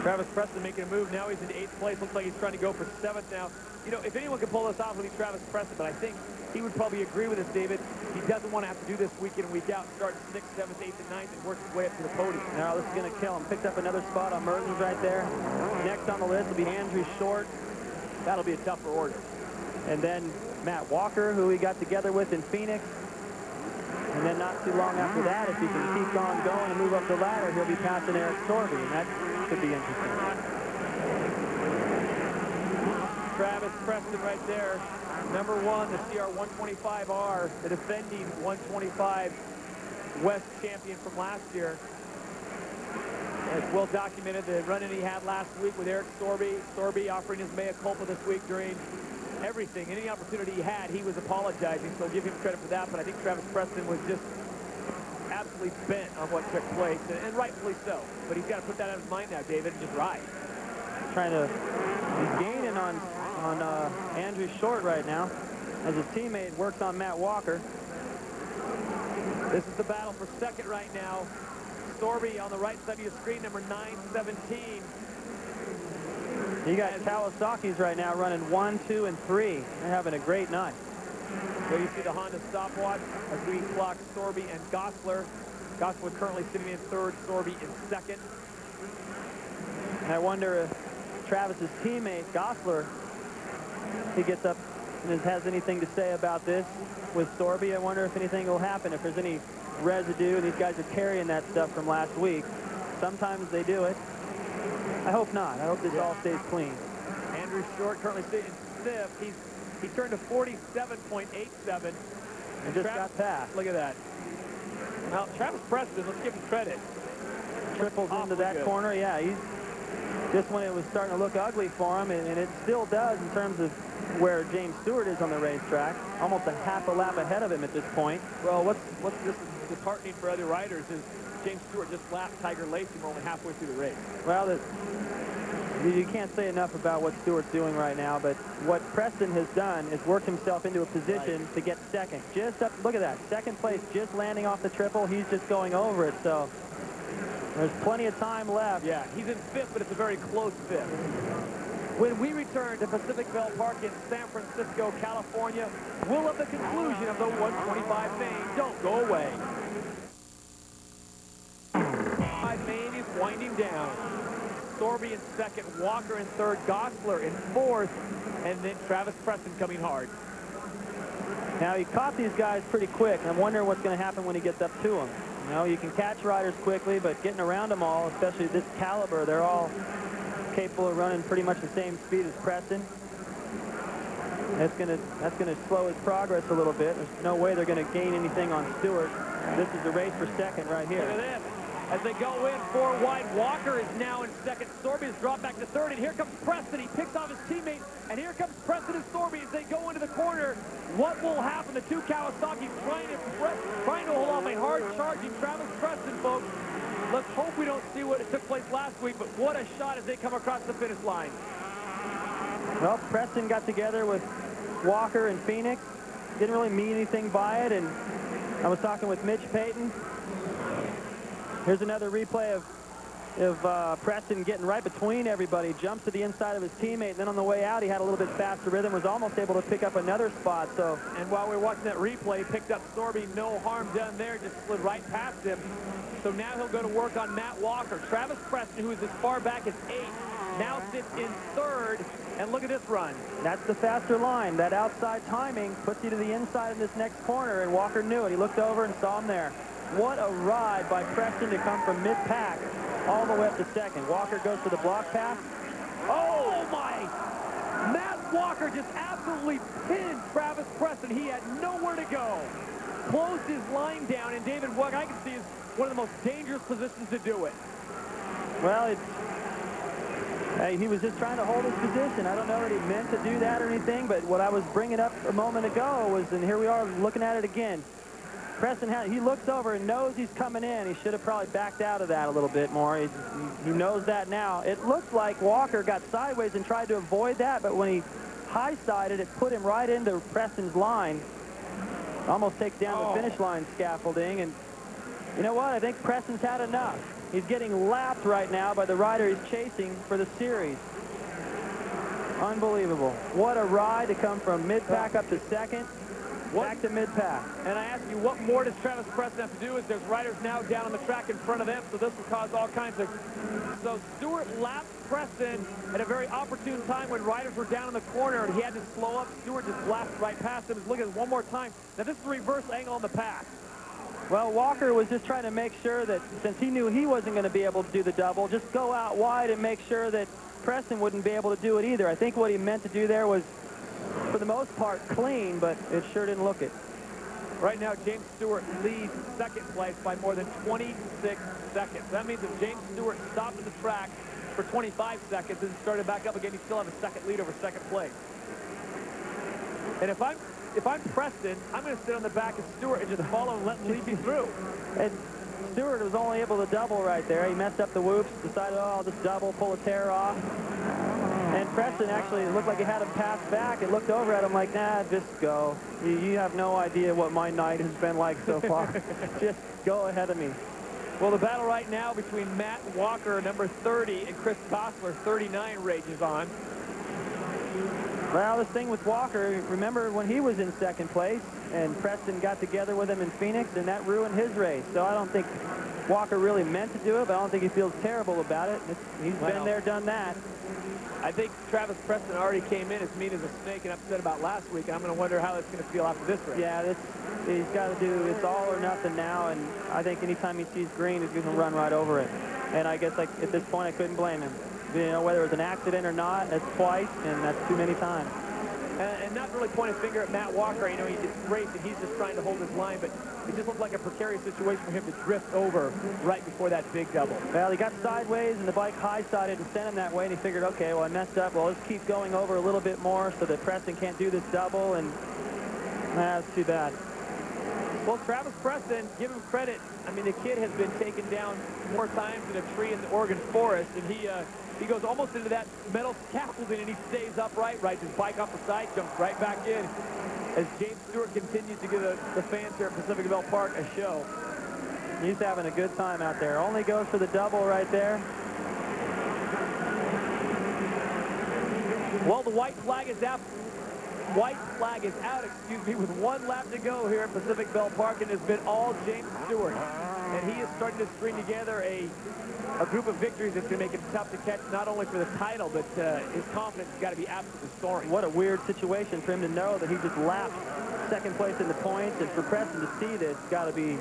Travis Preston making a move. Now he's in 8th place. Looks like he's trying to go for 7th now. You know, if anyone can pull this off, it'll be Travis Preston, but I think he would probably agree with us, David. He doesn't want to have to do this week in and week out, start 6th, 7th, 8th, and 9th, and work his way up to the podium. Now this is going to kill him. Picked up another spot on Mertens right there. Next on the list will be Andrew Short. That'll be a tougher order. And then Matt Walker, who he got together with in Phoenix. And then not too long after that, if he can keep on going and move up the ladder, he'll be passing Eric Storby, and that could be interesting. Travis Preston right there, number 1, the CR 125R, the defending 125 West champion from last year. It's well documented the run-in he had last week with Eric Storby. Storby offering his mea culpa this week during everything. Any opportunity he had, he was apologizing, so give him credit for that. But I think Travis Preston was just absolutely bent on what took place, and rightfully so. But he's got to put that out of his mind now, David, and just ride. He's gaining on Andrew Short right now as his teammate works on Matt Walker. This is the battle for 2nd right now. Storby on the right side of your screen, number 917. You got Kawasaki's right now running 1, 2, and 3. They're having a great night. So you see the Honda stopwatch as we clock Storby and Gosler. Gosler currently sitting in 3rd, Storby in 2nd. And I wonder if Travis's teammate, Gosler, he gets up and has anything to say about this with Storby. I wonder if anything will happen, if there's any residue. These guys are carrying that stuff from last week. Sometimes they do it. I hope not. I hope this all stays clean. Andrew Short currently sitting 5th. He turned to 47.87. And just got past. Look at that. Now, Travis Preston, let's give him credit. Triples into that corner. Yeah, he's just when it was starting to look ugly for him, and it still does in terms of where James Stewart is on the racetrack. Almost a half a lap ahead of him at this point. Well, what's just disheartening for other riders is James Stewart just lapped Tiger Lacey only halfway through the race. Well, you can't say enough about what Stewart's doing right now, but what Preston has done is worked himself into a position to get 2nd. Just up, look at that, 2nd place, just landing off the triple. He's just going over it, so there's plenty of time left. Yeah, he's in 5th, but it's a very close 5th. When we return to Pacific Bell Park in San Francisco, California, we'll have the conclusion of the 125 main. Don't go away. Main is winding down. Storby in 2nd, Walker in 3rd, Gosler in 4th, and then Travis Preston coming hard. Now, he caught these guys pretty quick, and I'm wondering what's going to happen when he gets up to them. You know, you can catch riders quickly, but getting around them all, especially this caliber, they're all capable of running pretty much the same speed as Preston. That's gonna slow his progress a little bit. There's no way they're going to gain anything on Stewart. This is the race for 2nd right here. Look at this. As they go in, 4 wide, Walker is now in 2nd. Storby has dropped back to 3rd, and here comes Preston. He picks off his teammate, and here comes Preston and Storby as they go into the corner. What will happen? The 2 Kawasaki's trying to hold off a hard-charging Travis Preston, folks. Let's hope we don't see what took place last week, but what a shot as they come across the finish line. Well, Preston got together with Walker and Phoenix. Didn't really mean anything by it, and I was talking with Mitch Payton. Here's another replay of Preston getting right between everybody. Jumps to the inside of his teammate, and then on the way out, he had a little bit faster rhythm, was almost able to pick up another spot. So, and while we were watching that replay, picked up Sorby, no harm done there, just slid right past him. So now he'll go to work on Matt Walker. Travis Preston, who is as far back as 8th, now sits in 3rd, and look at this run. That's the faster line. That outside timing puts you to the inside of this next corner, and Walker knew it. He looked over and saw him there. What a ride by Preston to come from mid-pack all the way up to 2nd. Walker goes for the block pass. Oh, my! Matt Walker just absolutely pinned Travis Preston. He had nowhere to go. Closed his line down, and David, what I can see is one of the most dangerous positions to do it. Well, hey, he was just trying to hold his position. I don't know that he meant to do that or anything, but what I was bringing up a moment ago was, and here we are looking at it again. Preston, he looks over and knows he's coming in. He should have probably backed out of that a little bit more. He knows that now. It looked like Walker got sideways and tried to avoid that, but when he high-sided, it put him right into Preston's line. Almost takes down the finish line scaffolding, and you know what? I think Preston's had enough. He's getting lapped right now by the rider he's chasing for the series. Unbelievable. What a ride to come from mid-pack up to 2nd. Back to mid-pack. And I ask you, what more does Travis Preston have to do? Is there's riders now down on the track in front of them, so this will cause all kinds of... So Stewart lapped Preston at a very opportune time when riders were down in the corner, and he had to slow up. Stewart just blasted right past him. Look at it one more time. Now, this is a reverse angle on the pass. Well, Walker was just trying to make sure that, since he knew he wasn't going to be able to do the double, just go out wide and make sure that Preston wouldn't be able to do it either. I think what he meant to do there was, for the most part, clean, but it sure didn't look it. Right now, James Stewart leads 2nd place by more than 26 seconds. That means if James Stewart stopped at the track for 25 seconds and started back up again, he'd still have a 2nd lead over 2nd place. And if I'm Preston, I'm going to sit on the back of Stewart and just follow and let him lead me through. And Stewart was only able to double right there. He messed up the whoops, decided, oh, I'll just double, pull a tear off. And Preston actually looked like he had him pass back and looked over at him like, nah, just go. You have no idea what my night has been like so far. Just go ahead of me. Well, the battle right now between Matt Walker, number 30, and Chris Gosler, 39, rages on. Well, this thing with Walker, remember when he was in 2nd place and Preston got together with him in Phoenix, and that ruined his race. So I don't think Walker really meant to do it, but I don't think he feels terrible about it. He's been there, done that. I think Travis Preston already came in as mean as a snake and upset about last week, and I'm going to wonder how that's going to feel after this race. Yeah, he's got to do, it's all or nothing now, and I think anytime he sees green, he's going to run right over it. And I guess, like, at this point, I couldn't blame him. You know, whether it was an accident or not, that's twice, and that's too many times. And not really point a finger at Matt Walker. You know, it's great that he's just trying to hold his line, but it just looked like a precarious situation for him to drift over right before that big double. Well, he got sideways, and the bike high-sided and sent him that way, and he figured, okay, well, I messed up. Well, let's keep going over a little bit more so that Preston can't do this double, and that's too bad. Well, Travis Preston, give him credit. I mean, the kid has been taken down more times than a tree in the Oregon forest, and he goes almost into that metal scaffolding, and he stays upright, rides his bike off the side, jumps right back in as James Stewart continues to give the fans here at Pacific Bell Park a show. He's having a good time out there. Only goes for the double right there. Well, the white flag is out. White flag is out, excuse me, with 1 lap to go here at Pacific Bell Park, and it's been all James Stewart. And he is starting to string together a group of victories that's going to make him tough to catch, not only for the title, but his confidence has got to be absolutely soaring. What a weird situation for him to know that he just lapped 2nd place in the points, and for Preston to see this, got to be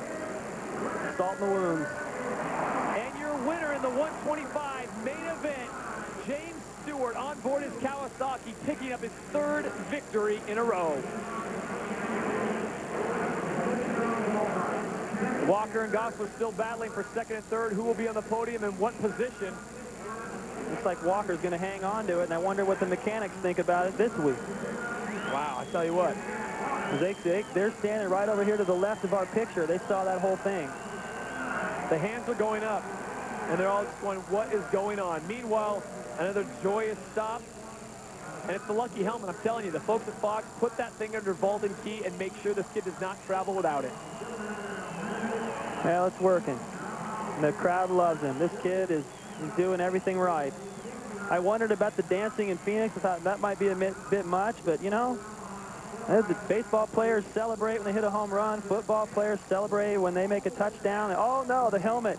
salt in the wounds. And your winner in the 125 main event, James Stewart on board his Kawasaki, picking up his 3rd victory in a row. Walker and Gosler still battling for 2nd and 3rd. Who will be on the podium in what position? Looks like Walker's going to hang on to it, and I wonder what the mechanics think about it this week. Wow, I tell you what. They're standing right over here to the left of our picture. They saw that whole thing. The hands are going up, and they're all just going, what is going on? Meanwhile, another joyous stop And it's the lucky helmet. I'm telling you, the folks at Fox put that thing under vault and key and make sure this kid does not travel without it. Well, it's working. The crowd loves him. This kid is doing everything right. I wondered about the dancing in Phoenix. I thought that might be a bit much, but, you know, the baseball players celebrate when they hit a home run. Football players celebrate when they make a touchdown. Oh, no, the helmet.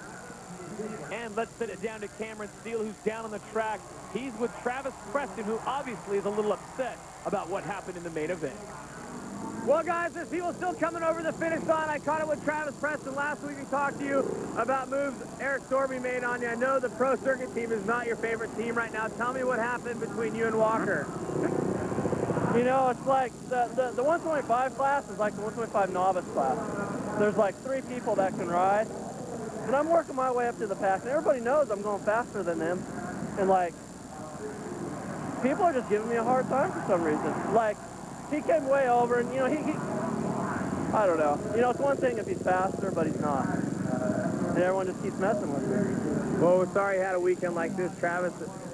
And let's send it down to Cameron Steele, who's down on the track. He's with Travis Preston, who obviously is a little upset about what happened in the main event. Well, guys, there's people still coming over the finish line. I caught it with Travis Preston last week. We talked to you about moves Eric Storby made on you. I know the pro circuit team is not your favorite team right now. Tell me what happened between you and Walker. You know, it's like the 125 class is like the 125 novice class. There's like 3 people that can ride. And I'm working my way up to the pack. And everybody knows I'm going faster than them. And, like, people are just giving me a hard time for some reason. Like, he came way over, and, you know, he I don't know. You know, it's one thing if he's faster, but he's not. And everyone just keeps messing with him. Well, we're sorry you had a weekend like this, Travis.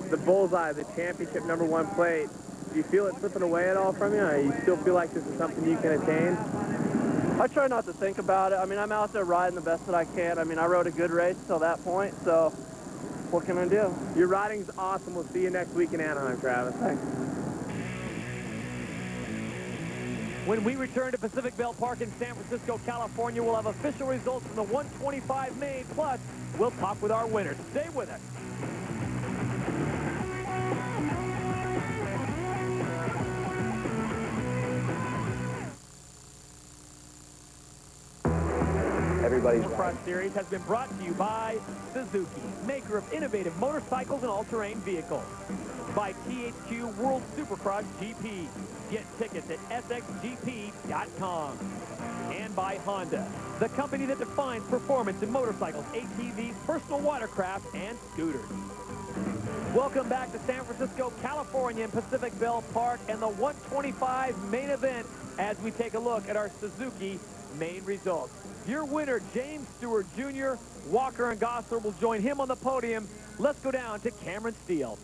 The bullseye, the championship #1 plate. Do you feel it slipping away at all from you? Or you still feel like this is something you can attain? I try not to think about it. I mean, I'm out there riding the best that I can. I mean, I rode a good race till that point, so what can I do? Your riding's awesome. We'll see you next week in Anaheim, Travis. Thanks. When we return to Pacific Bell Park in San Francisco, California, we'll have official results from the 125 main. Plus, we'll talk with our winners. Stay with us. Everybody's Supercross Series has been brought to you by Suzuki, maker of innovative motorcycles and all-terrain vehicles. By THQ World Supercross GP. Get tickets at sxgp.com. And by Honda, the company that defines performance in motorcycles, ATVs, personal watercraft, and scooters. Welcome back to San Francisco, California, in Pacific Bell Park, and the 125 main event as we take a look at our Suzuki main results. Your winner, James Stewart Jr., Walker and Gosler will join him on the podium. Let's go down to Cameron Steele.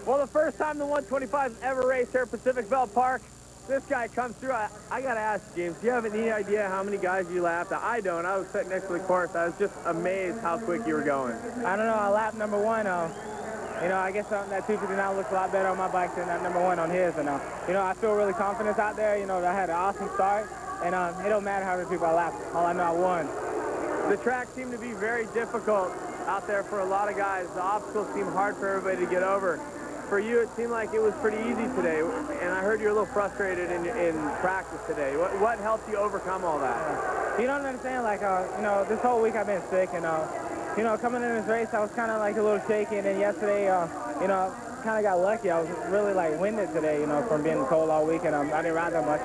Well, the first time the 125's ever raced here at Pacific Bell Park, this guy comes through. I got to ask, James, do you have any idea how many guys you lapped? I don't. I was sitting next to the course. I was just amazed how quick you were going. I don't know. I lapped #1. You know, I guess that 259 looks a lot better on my bike than that #1 on his. And, you know, I feel really confident out there. You know, I had an awesome start. And it don't matter how many people I lapped. All I know, I won. The track seemed to be very difficult out there for a lot of guys. The obstacles seem hard for everybody to get over. For you, it seemed like it was pretty easy today. And I heard you're a little frustrated in practice today. What helped you overcome all that? You don't understand, like, you know, this whole week I've been sick. And, you know, coming in this race, I was kind of like a little shaky. And then yesterday, you know, kind of got lucky. I was really like winded today, you know, from being cold all week, and I didn't ride that much.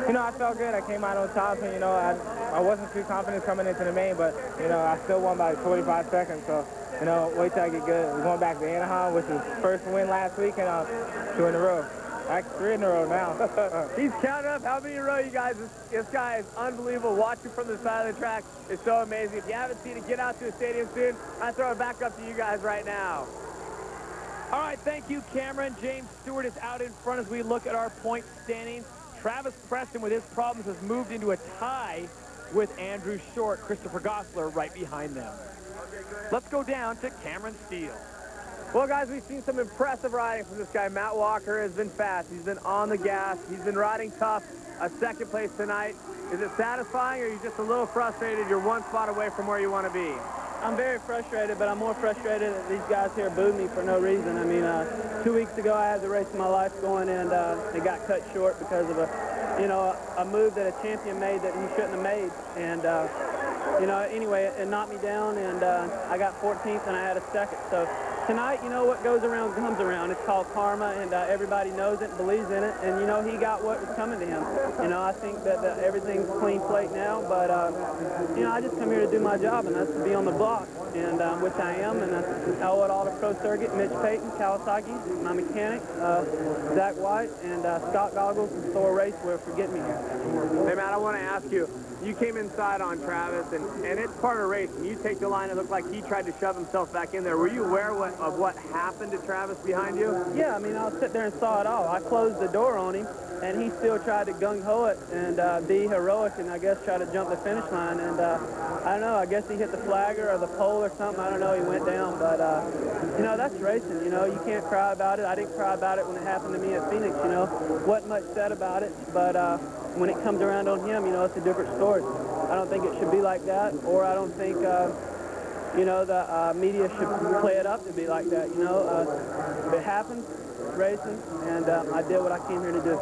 You know, I felt good. I came out on top, and you know, I wasn't too confident coming into the main, but you know, I still won by 45 seconds. So you know, wait till I get good. We're going back to Anaheim, which was first win last week, and 2 in a row. Actually, 3 in a row now. He's counting up how many in a row, you guys. This guy is unbelievable. Watching from the side of the track is so amazing. If you haven't seen it, get out to the stadium soon. I throw it back up to you guys right now. All right, thank you, Cameron. James Stewart is out in front as we look at our point standings. Travis Preston, with his problems, has moved into a tie with Andrew Short. Christopher Gosler right behind them. Let's go down to Cameron Steele. Well, guys, we've seen some impressive riding from this guy. Matt Walker has been fast. He's been on the gas. He's been riding tough. A second place tonight. Is it satisfying, or are you just a little frustrated you're one spot away from where you want to be? I'm very frustrated, but I'm more frustrated that these guys here booed me for no reason. I mean, 2 weeks ago I had the race of my life going, and it got cut short because of a move that a champion made that he shouldn't have made. And you know, anyway, it knocked me down, and I got 14th, and I had a second. So tonight, you know, what goes around comes around. It's called karma, and everybody knows it and believes in it. And, you know, he got what was coming to him. You know, I think that everything's clean slate now, but, you know, I just come here to do my job, and that's to be on the block. and which I am, and I owe it all to Pro Circuit, Mitch Payton, Kawasaki, my mechanic, Zach White, and Scott Goggles and Thor Racewear for getting me here. Hey, Matt, I want to ask you, you came inside on Travis, and it's part of the race, and you take the line, it looked like he tried to shove himself back in there. Were you aware of what happened to Travis behind you? Yeah, I mean, I was sitting there and saw it all. I closed the door on him, and he still tried to gung-ho it and be heroic and I guess try to jump the finish line. And I don't know, I guess he hit the flagger or the pole or something. I don't know, he went down. But, you know, that's racing, you know. You can't cry about it. I didn't cry about it when it happened to me at Phoenix, you know. Wasn't much said about it, but when it comes around on him, you know, it's a different story. I don't think it should be like that, or I don't think, you know, the media should play it up to be like that, you know. If it happens, racing, and I did what I came here to do.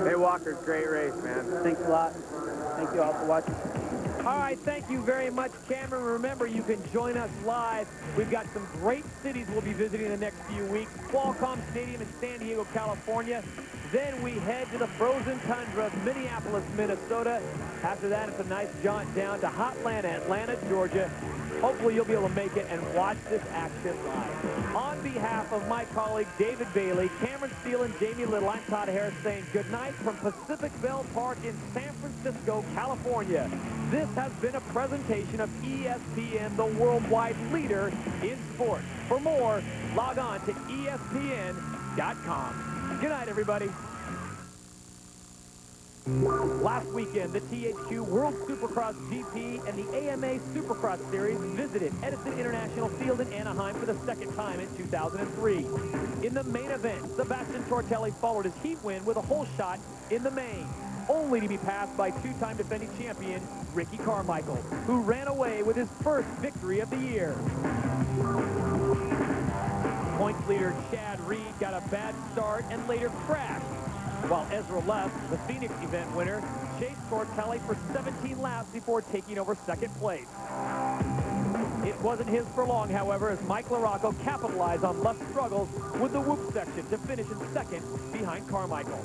Hey, Walker, great race, man. Thanks a lot. Thank you all for watching. All right, thank you very much, Cameron. Remember, you can join us live. We've got some great cities we'll be visiting in the next few weeks. Qualcomm Stadium in San Diego, California. Then we head to the frozen tundra of Minneapolis, Minnesota. After that, it's a nice jaunt down to Hotlanta, Atlanta, Georgia. Hopefully, you'll be able to make it and watch this action live. On behalf of my colleague David Bailey, Cameron Steele, and Jamie Little, I'm Todd Harris saying good night from Pacific Bell Park in San Francisco, California. This has been a presentation of ESPN, the worldwide leader in sports. For more, log on to ESPN.com. Good night, everybody. Last weekend, the THQ World Supercross GP and the AMA Supercross Series visited Edison International Field in Anaheim for the second time in 2003. In the main event, Sebastian Tortelli followed his heat win with a hole shot in the main, only to be passed by two-time defending champion Ricky Carmichael, who ran away with his first victory of the year. Points leader Chad Reed got a bad start and later crashed, while Ezra Lusk, the Phoenix event winner, chased Tortelli for 17 laps before taking over second place. It wasn't his for long, however, as Mike LaRocco capitalized on Lusk's struggles with the whoop section to finish in second behind Carmichael.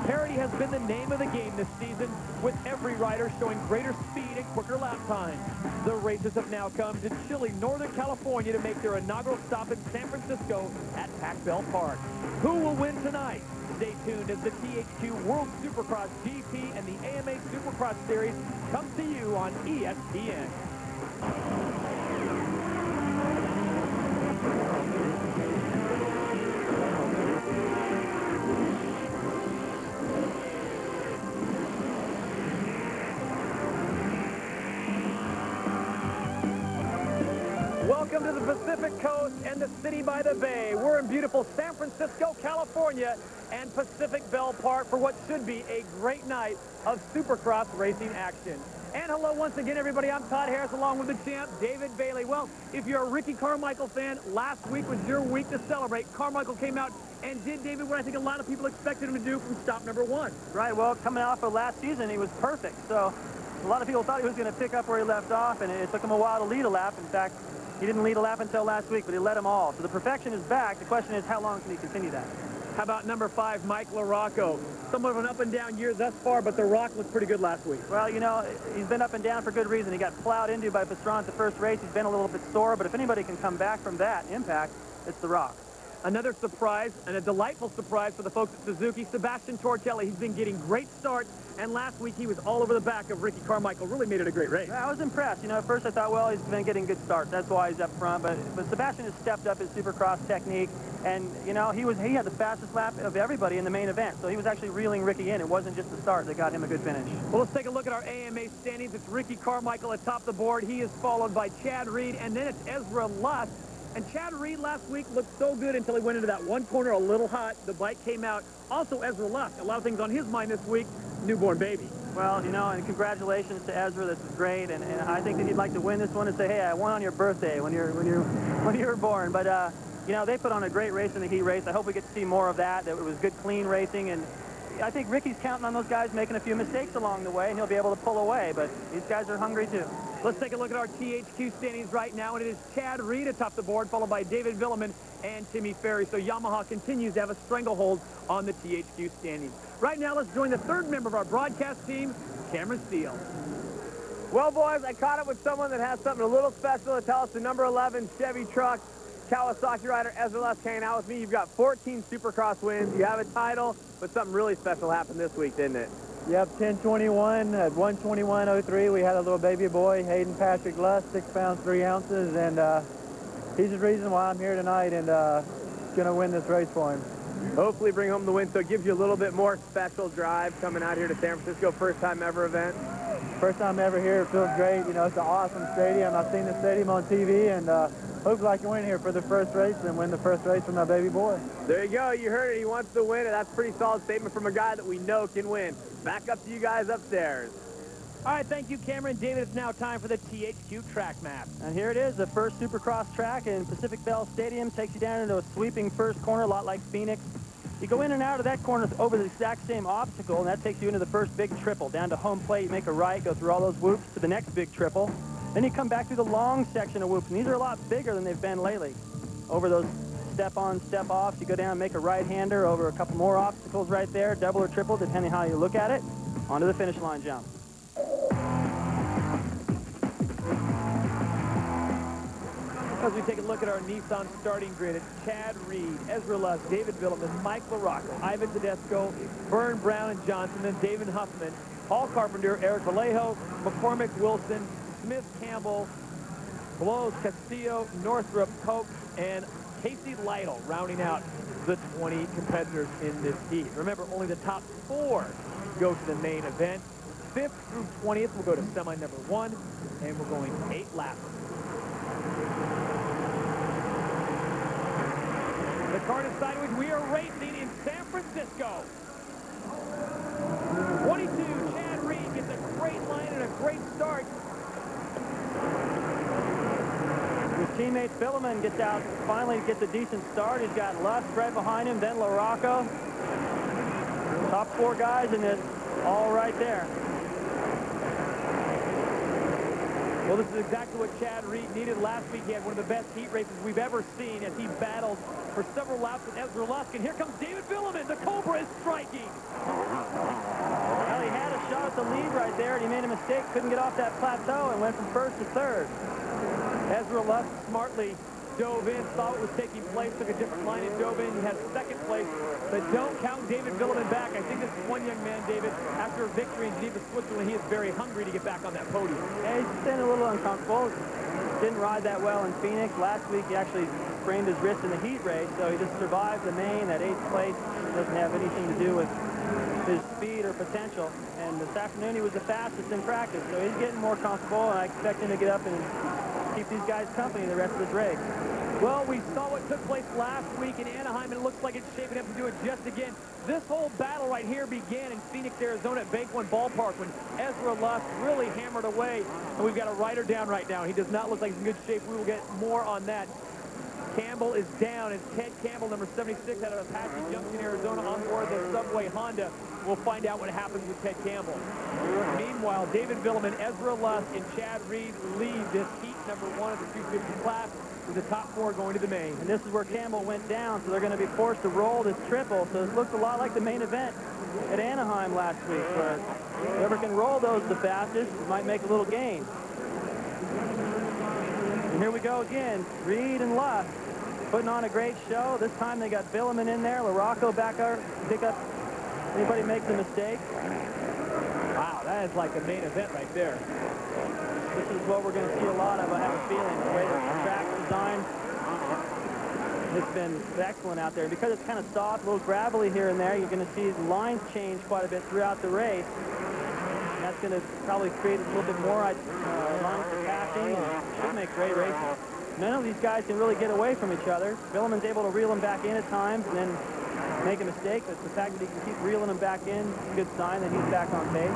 Parity has been the name of the game this season, with every rider showing greater speed and quicker lap times. The races have now come to chilly Northern California to make their inaugural stop in San Francisco at Pac Bell Park. Who will win tonight? Stay tuned as the THQ World Supercross GP and the AMA Supercross Series come to you on ESPN. Welcome to the Pacific Coast and the city by the bay. We're in beautiful San Francisco, California, and Pacific Bell Park for what should be a great night of Supercross racing action. And hello once again, everybody. I'm Todd Harris, along with the champ, David Bailey. Well, if you're a Ricky Carmichael fan, last week was your week to celebrate. Carmichael came out and did, David, what I think a lot of people expected him to do from stop number one. Right, well, coming off of last season, he was perfect. So a lot of people thought he was going to pick up where he left off, and it took him a while to lead a lap. In fact, he didn't lead a lap until last week, but he led them all. So the perfection is back. The question is, how long can he continue that? How about number 5, Mike LaRocco? Somewhat of an up-and-down year thus far, but the Rock looked pretty good last week. Well, you know, he's been up and down for good reason. He got plowed into by Pastrana the first race. He's been a little bit sore, but if anybody can come back from that impact, it's the Rock. Another surprise, and a delightful surprise for the folks at Suzuki, Sebastian Tortelli. He's been getting great starts, and last week he was all over the back of Ricky Carmichael. Really made it a great race. I was impressed. You know, at first I thought, well, he's been getting good starts. That's why he's up front. But Sebastian has stepped up his Supercross technique, and, you know, he had the fastest lap of everybody in the main event. So he was actually reeling Ricky in. It wasn't just the start that got him a good finish. Well, let's take a look at our AMA standings. It's Ricky Carmichael atop the board. He is followed by Chad Reed, and then it's Ezra Lusk. And Chad Reed last week looked so good until he went into that one corner a little hot. The bike came out. Also, Ezra Lusk, a lot of things on his mind this week. Newborn baby. Well, you know, and congratulations to Ezra. This is great, and I think that he'd like to win this one and say, hey, I won on your birthday when you were born. But you know, they put on a great race in the heat race. I hope we get to see more of that. That it was good, clean racing, and I think Ricky's counting on those guys making a few mistakes along the way, and he'll be able to pull away. But these guys are hungry too. Let's take a look at our THQ standings right now, and it is Chad Reed atop the board, followed by David Villeman and Timmy Ferry. So Yamaha continues to have a stranglehold on the THQ standings. Right now, let's join the third member of our broadcast team, Cameron Steele. Well, boys, I caught up with someone that has something a little special to tell us. The number 11 Chevy truck, Kawasaki rider Ezra Lusk hanging out with me. You've got 14 Supercross wins. You have a title, but something really special happened this week, didn't it? Yep, 1021 at 121.03. We had a little baby boy, Hayden Patrick Lusk, 6 pounds 3 ounces, and he's the reason why I'm here tonight and going to win this race for him. Hopefully bring home the win, so it gives you a little bit more special drive coming out here to San Francisco, first time ever event. First time ever here. It feels great. You know, it's an awesome stadium. I've seen the stadium on TV, and hopefully I can win here for the first race and win the first race for my baby boy. There you go. You heard it. He wants to win, and that's a pretty solid statement from a guy that we know can win. Back up to you guys upstairs. All right, thank you, Cameron. David, it's now time for the THQ track map. And here it is, the first Supercross track in Pacific Bell Stadium. Takes you down into a sweeping first corner, a lot like Phoenix. You go in and out of that corner over the exact same obstacle, and that takes you into the first big triple. Down to home plate, you make a right, go through all those whoops to the next big triple. Then you come back through the long section of whoops, and these are a lot bigger than they've been lately. Over those step-on, step-offs, you go down and make a right-hander over a couple more obstacles right there, double or triple, depending how you look at it. Onto the finish line jump. As we take a look at our Nissan starting grid, it's Chad Reed, Ezra Lusk, David Villeman, Mike LaRocco, Ivan Tedesco, Vern Brown and Johnson, and David Huffman, Paul Carpenter, Eric Vallejo, McCormick Wilson, Smith Campbell, Blows Castillo, Northrup Coke, and Casey Lytle rounding out the 20 competitors in this heat. Remember, only the top 4 go to the main event. 5th through 20th will go to semi number 1, and we're going 8 laps. The car inside which we are racing in San Francisco. 22, Chad Reed gets a great line and a great start. His teammate Villeman gets out, finally gets a decent start. He's got Lusk right behind him, then LaRocco. Top 4 guys in this, all right there. Well, this is exactly what Chad Reed needed last week. He had one of the best heat races we've ever seen as he battled for several laps with Ezra Lusk. And here comes David Villeman. The Cobra is striking. Well, he had a shot at the lead right there, and he made a mistake, couldn't get off that plateau, and went from 1st to 3rd. Ezra Lusk smartly dove in, saw what was taking place, took a different line and dove in. He had 2nd place, but don't count David Villeman back. I think this one young man, David, after a victory in Geneva, Switzerland, he is very hungry to get back on that podium. Yeah, he's been a little uncomfortable. Didn't ride that well in Phoenix. Last week, he actually sprained his wrist in the heat race, so he just survived the main at 8th place. Doesn't have anything to do with his speed or potential. And this afternoon, he was the fastest in practice, so he's getting more comfortable, and I expect him to get up and keep these guys company the rest of this race. Well, we saw what took place last week in Anaheim, and it looks like it's shaping up to do it just again. This whole battle right here began in Phoenix, Arizona at Bank One Ballpark when Ezra Lusk really hammered away, and we've got a rider down right now. He does not look like he's in good shape. We will get more on that. Campbell is down, and Ted Campbell, number 76, out of Apache Junction, Arizona, on board the Subway Honda. We'll find out what happens with Ted Campbell. Meanwhile, David Villeman, Ezra Lusk, and Chad Reed lead this heat number 1 of the 250 class, with the top 4 going to the main. And this is where Campbell went down, so they're going to be forced to roll this triple. So it looks a lot like the main event at Anaheim last week, where whoever can roll those the fastest might make a little gain. And here we go again, Reed and Lusk putting on a great show. This time they got Villeman in there, LaRocco back up, pick up anybody makes a mistake. Wow, that is like the main event right there. This is what we're going to see a lot of, I have a feeling. The way the track's designed, it's been excellent out there. Because it's kind of soft, a little gravelly here and there, you're going to see the lines change quite a bit throughout the race. And that's going to probably create a little bit more lines for passing, and should make great racing. None of these guys can really get away from each other. Villeman's able to reel them back in at times and then make a mistake, but the fact that he can keep reeling them back in is a good sign that he's back on pace.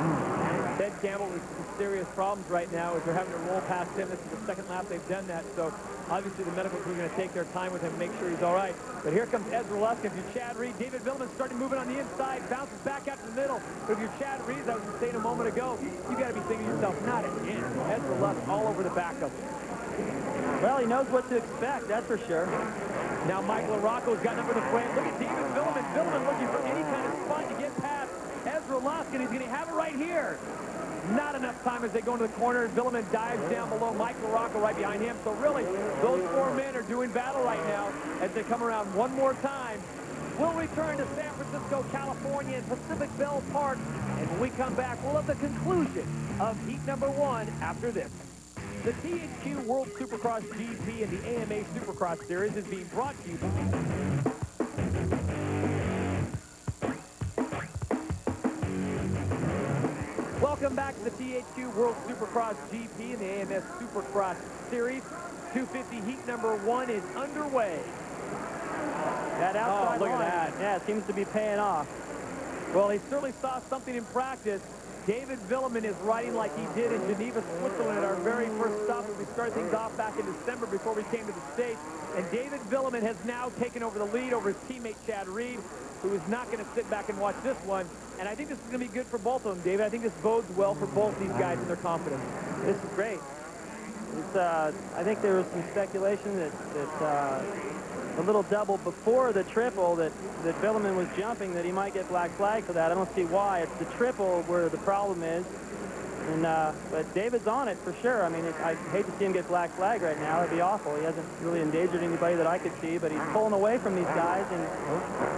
Ted Campbell with some serious problems right now as they're having to roll past him. This is the 2nd lap they've done that, so obviously the medical team are going to take their time with him and make sure he's all right. But here comes Ezra Lusk. If you're Chad Reed, David Villeman starting moving on the inside, bounces back out to the middle. But if you're Chad Reed, as I was saying a moment ago, you got to be thinking to yourself, not again. Ezra Lusk all over the back of him. Well, he knows what to expect, that's for sure. Now Mike LaRocco's got number the frame. Look at David Villeman. Villeman looking for any kind of spot to get past Ezra Lusk, and he's going to have it right here. Not enough time as they go into the corner. Villeman dives down below. Mike LaRocco right behind him. So really, those four men are doing battle right now as they come around one more time. We'll return to San Francisco, California, and Pacific Bell Park. And when we come back, we'll have the conclusion of heat number 1 after this. The THQ World Supercross GP and the AMA Supercross Series is being brought to you by... Welcome back to the THQ World Supercross GP and the AMS Supercross Series. 250 heat number 1 is underway. That outside look line, at that. yeah, it seems to be paying off. Well, he certainly saw something in practice. David Villeman is riding like he did in Geneva, Switzerland at our very first stop as we started things off back in December before we came to the States. And David Villeman has now taken over the lead over his teammate Chad Reed, who is not going to sit back and watch this one. And I think this is going to be good for both of them, David. I think this bodes well for both these guys and their confidence. This is great. It's, I think there was some speculation that the little double before the triple that Villeman was jumping, that he might get black flag for that. I don't see why. It's the triple where the problem is. And but David's on it for sure. I mean, I hate to see him get black flag right now. It'd be awful. He hasn't really endangered anybody that I could see, but he's pulling away from these guys. And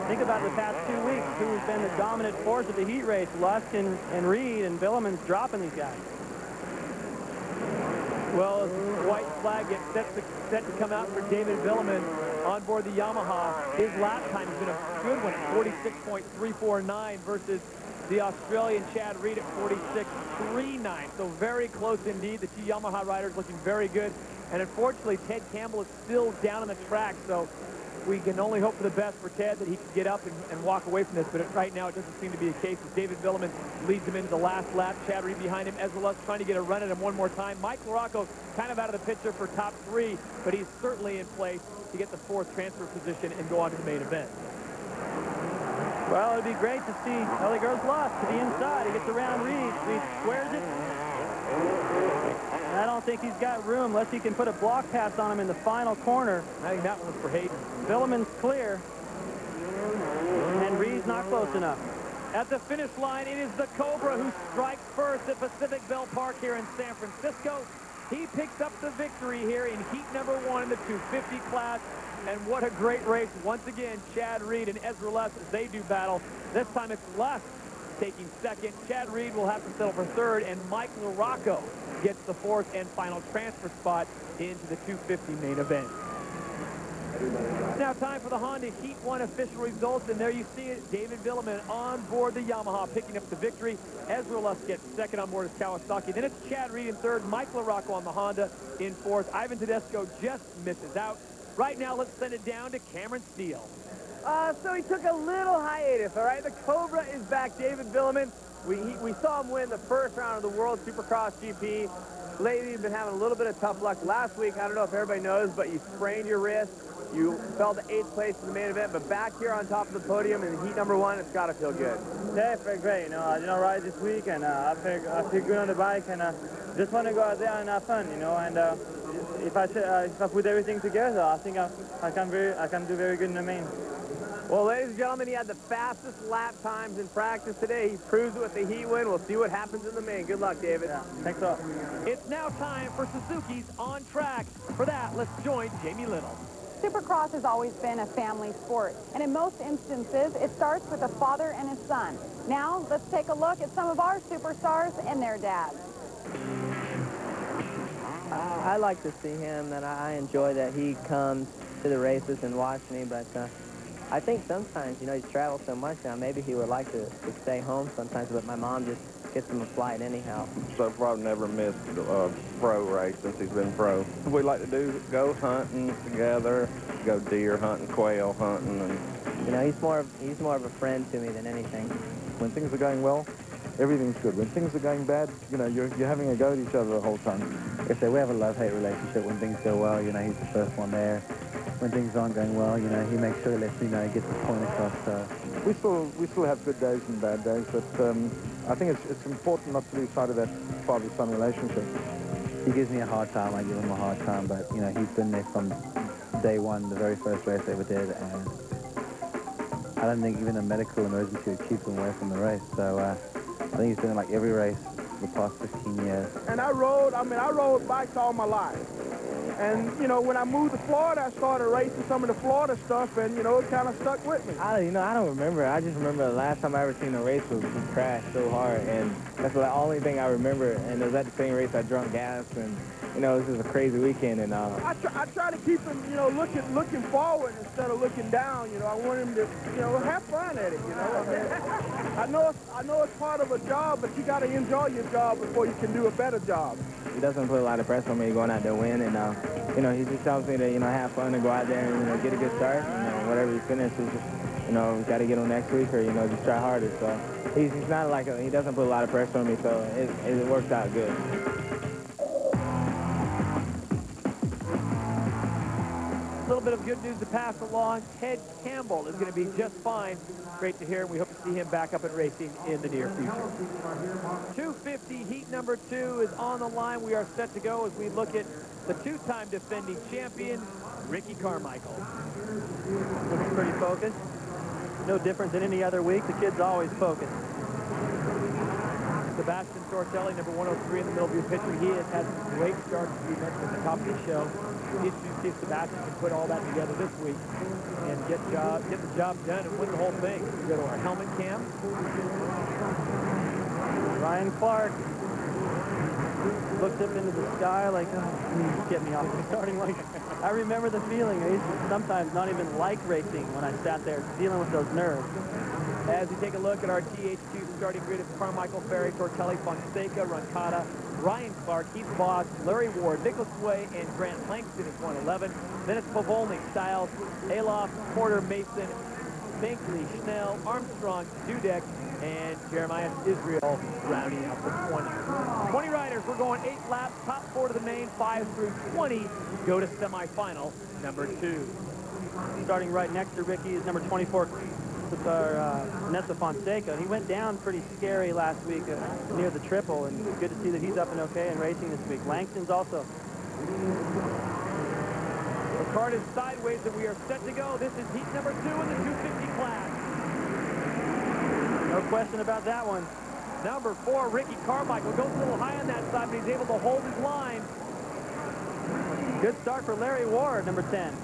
think about the past 2 weeks, who's been the dominant force of the heat race. Lusk and Reed, and Villeman's dropping these guys. Well, as the white flag gets set to come out for David Villeman on board the Yamaha, his lap time has been a good one at 46.349 versus the Australian Chad Reed at 46.39. So very close indeed. The two Yamaha riders looking very good. And unfortunately, Ted Campbell is still down on the track. So we can only hope for the best for Ted, that he can get up and walk away from this. But right now, it doesn't seem to be the case. As David Villeman leads him into the last lap. Chad Reed behind him. Ezra Lusk trying to get a run at him one more time. Mike LaRocco kind of out of the picture for top 3, but he's certainly in place to get the 4th transfer position and go on to the main event. Well, it'd be great to see. Well, he goes Lusk to the inside. He gets around Reed. Reed squares it. And I don't think he's got room unless he can put a block pass on him in the final corner. I think that one was for Hayden. Villeman's clear. And Reed's not close enough. At the finish line, it is the Cobra who strikes first at Pacific Bell Park here in San Francisco. He picks up the victory here in heat number 1 in the 250 class. And what a great race. Once again, Chad Reed and Ezra Lusk, as they do battle. This time it's Lusk taking second. Chad Reed will have to settle for third, and Mike LaRocco gets the 4th and final transfer spot into the 250 main event. It's now time for the Honda Heat 1 official results, and there you see it. David Villeman on board the Yamaha picking up the victory. Ezra Lusk gets second on board his Kawasaki. Then it's Chad Reed in third, Mike LaRocco on the Honda in 4th. Ivan Tedesco just misses out. Right now, let's send it down to Cameron Steele. So he took a little hiatus, all right? The Cobra is back. David Villeman, we saw him win the first round of the World Supercross GP. Lately, you've been having a little bit of tough luck. Last week, I don't know if everybody knows, but you sprained your wrist. You fell to 8th place in the main event, but back here on top of the podium in heat number 1, it's got to feel good. Yeah, I feel great. You know, I did not ride this week, and I feel good on the bike, and just want to go out there and have fun, you know. And if I put everything together, I think I can do very good in the main. Well, ladies and gentlemen, he had the fastest lap times in practice today. He proves it with the heat win. We'll see what happens in the main. Good luck, David. Yeah, thanks a lot. It's now time for Suzuki's On Track. For that, let's join Jamie Little. Supercross has always been a family sport, and in most instances, it starts with a father and his son. Now, let's take a look at some of our superstars and their dads. I like to see him, and I enjoy that he comes to the races and watch me, but I think sometimes, you know, he's traveled so much now, maybe he would like to stay home sometimes, but my mom just gets him a flight anyhow. So far, I've never missed a pro race since he's been pro. We like to go hunting together, go deer hunting, quail hunting, and you know, he's more of a friend to me than anything. When things are going well, everything's good. When things are going bad, you know, you're having a go at each other the whole time. If we have a love-hate relationship. When things go well, you know, he's the first one there. When things aren't going well, you know, he makes sure to let me know, he gets the point across. We still have good days and bad days, but I think it's important not to lose sight of that father-son relationship. He gives me a hard time, I give him a hard time, but, you know, he's been there from day one, the very first race I ever did, and I don't think even a medical emergency would keep him away from the race. So I think he's been in like every race for the past 15 years. And I rode bikes all my life. And, you know, when I moved to Florida, I started racing some of the Florida stuff, and, you know, it kind of stuck with me. I don't remember. I just remember the last time I ever seen a race was crash so hard, and that's the only thing I remember. And it was at the same race I drunk gas, and, you know, this is a crazy weekend. And I try to keep him, you know, looking forward instead of looking down. You know, I want him to, you know, have fun at it. You know, I know it's part of a job, but you got to enjoy your job before you can do a better job. He doesn't put a lot of pressure on me going out there to win, and you know, he just tells me to, you know, have fun and go out there and, you know, get a good start. You know, whatever you finish is just, you know, got to get on next week, or, you know, just try harder. So he's not like he doesn't put a lot of pressure on me, so it works out good. A little bit of good news to pass along. Ted Campbell is going to be just fine. Great to hear, and we hope to see him back up and racing in the near future. 250 heat number 2 is on the line. We are set to go as we look at the two-time defending champion, Ricky Carmichael. Looks pretty focused. No different than any other week. The kid's always focused. Sebastian Tortelli, number 103 in the Millview picture. He has had some great starts, as we mentioned at the top of the show. It's to see if Sebastian can put all that together this week and get the job done and win the whole thing. We go to our helmet cam. Ryan Clark looks up into the sky like, oh, please get me off the starting line. I remember the feeling. I used to sometimes not even like racing when I sat there dealing with those nerves. As we take a look at our THQ starting grid, it's Carmichael, Ferry, Tortelli, Fonseca, Roncada, Ryan Clark, Keith Voss, Larry Ward, Nicholas Way, and Grant Langston is 111. Then it's Povolnik, Stiles, Aloff, Porter, Mason, Binkley, Schnell, Armstrong, Dudek, and Jeremiah Israel rounding out the 20. 20 riders. We're going 8 laps. Top 4 to the main, 5 through 20 go to semifinal number 2. Starting right next to Ricky is number 24. With our Nessa Fonseca. He went down pretty scary last week near the triple, and it's good to see that he's up and okay and racing this week. Langston's also. The card is sideways, and we are set to go. This is heat number 2 in the 250 class. No question about that one. Number 4, Ricky Carmichael, goes a little high on that side, but he's able to hold his line. Good start for Larry Ward, number 10.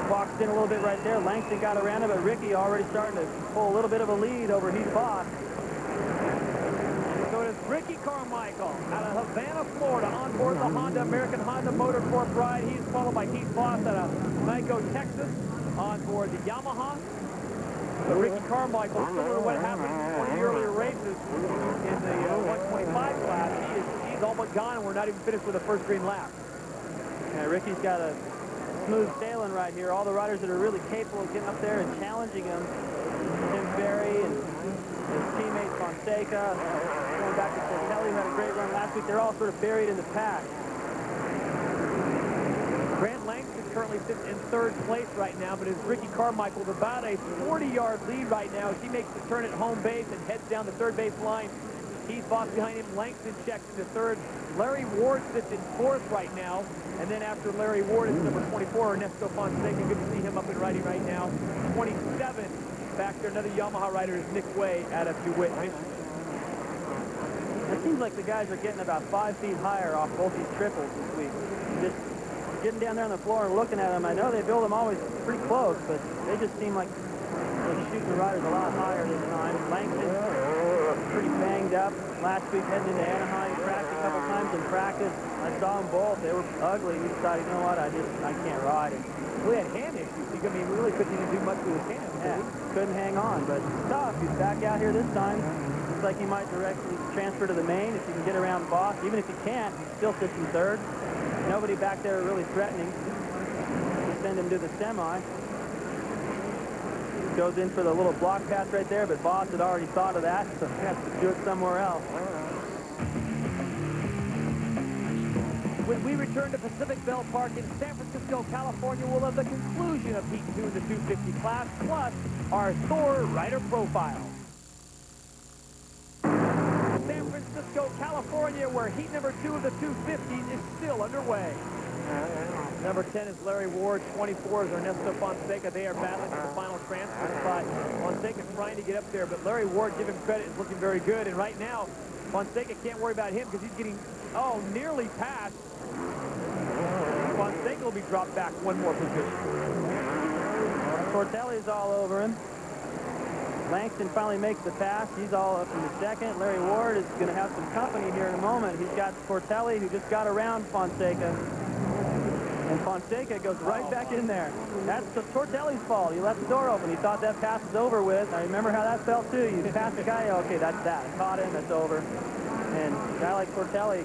Boxed in a little bit right there. Langston got around him, but Ricky already starting to pull a little bit of a lead over Heath Voss. So it is Ricky Carmichael out of Havana, Florida, on board the American Honda Motorcorp ride. He's followed by Heath Voss out of Nyco, Texas, on board the Yamaha. But Ricky Carmichael, similar to what happened in one of the earlier races in the 125 class, he's all but gone, and we're not even finished with the first green lap. Yeah, Ricky's got a smooth sailing right here. All the riders that are really capable of getting up there and challenging him. Tim Ferry and his teammate Fonseca. Going back to Tortelli, who had a great run last week. They're all sort of buried in the pack. Grant Langston currently sits in 3rd place right now, but it's Ricky Carmichael with about a 40-yard lead right now as he makes the turn at home base and heads down the 3rd base line. Heath Voss behind him. Langston checks into 3rd. Larry Ward sits in 4th right now. And then after Larry Ward is number 24, Ernesto Fonseca. Good to see him up and riding right now. 27 back there. Another Yamaha rider is Nick Way out of DeWitt, Michigan. It seems like the guys are getting about 5 feet higher off both these triples this week. Just getting down there on the floor and looking at them. I know they build them always pretty close, but they just seem like they're shooting the riders a lot higher this time. Langston pretty banged up last week heading into Anaheim. Cracked a couple times in practice. I saw them both. They were ugly. He decided, you know what, I can't ride. And we had hand issues. I mean, we really couldn't even do much with his hands. Yeah, couldn't hang on, but it's tough. He's back out here this time. Looks like he might directly transfer to the main if he can get around Voss. Even if he can't, he still sits in 3rd. Nobody back there really threatening to send him to the semi. Goes in for the little block pass right there, but Voss had already thought of that, so he has to do it somewhere else. When we return to Pacific Bell Park in San Francisco, California, we'll have the conclusion of Heat 2 in the 250 class, plus our Thor rider profile. San Francisco, California, where Heat number 2 of the 250s is still underway. Number 10 is Larry Ward. 24 is Ernesto Fonseca. They are battling for the final transfer spot. Fonseca trying to get up there, but Larry Ward, give him credit, is looking very good. And right now, Fonseca can't worry about him because he's getting, nearly past. Fonseca will be dropped back one more position. Tortelli's all over him. Langston finally makes the pass. He's all up in the second. Larry Ward is going to have some company here in a moment. He's got Tortelli, who just got around Fonseca. And Fonseca goes right back in there. That's Tortelli's fault. He left the door open. He thought that pass was over with. I remember how that felt, too. You pass the guy, okay, that's that. Caught him, that's over. And a guy like Tortelli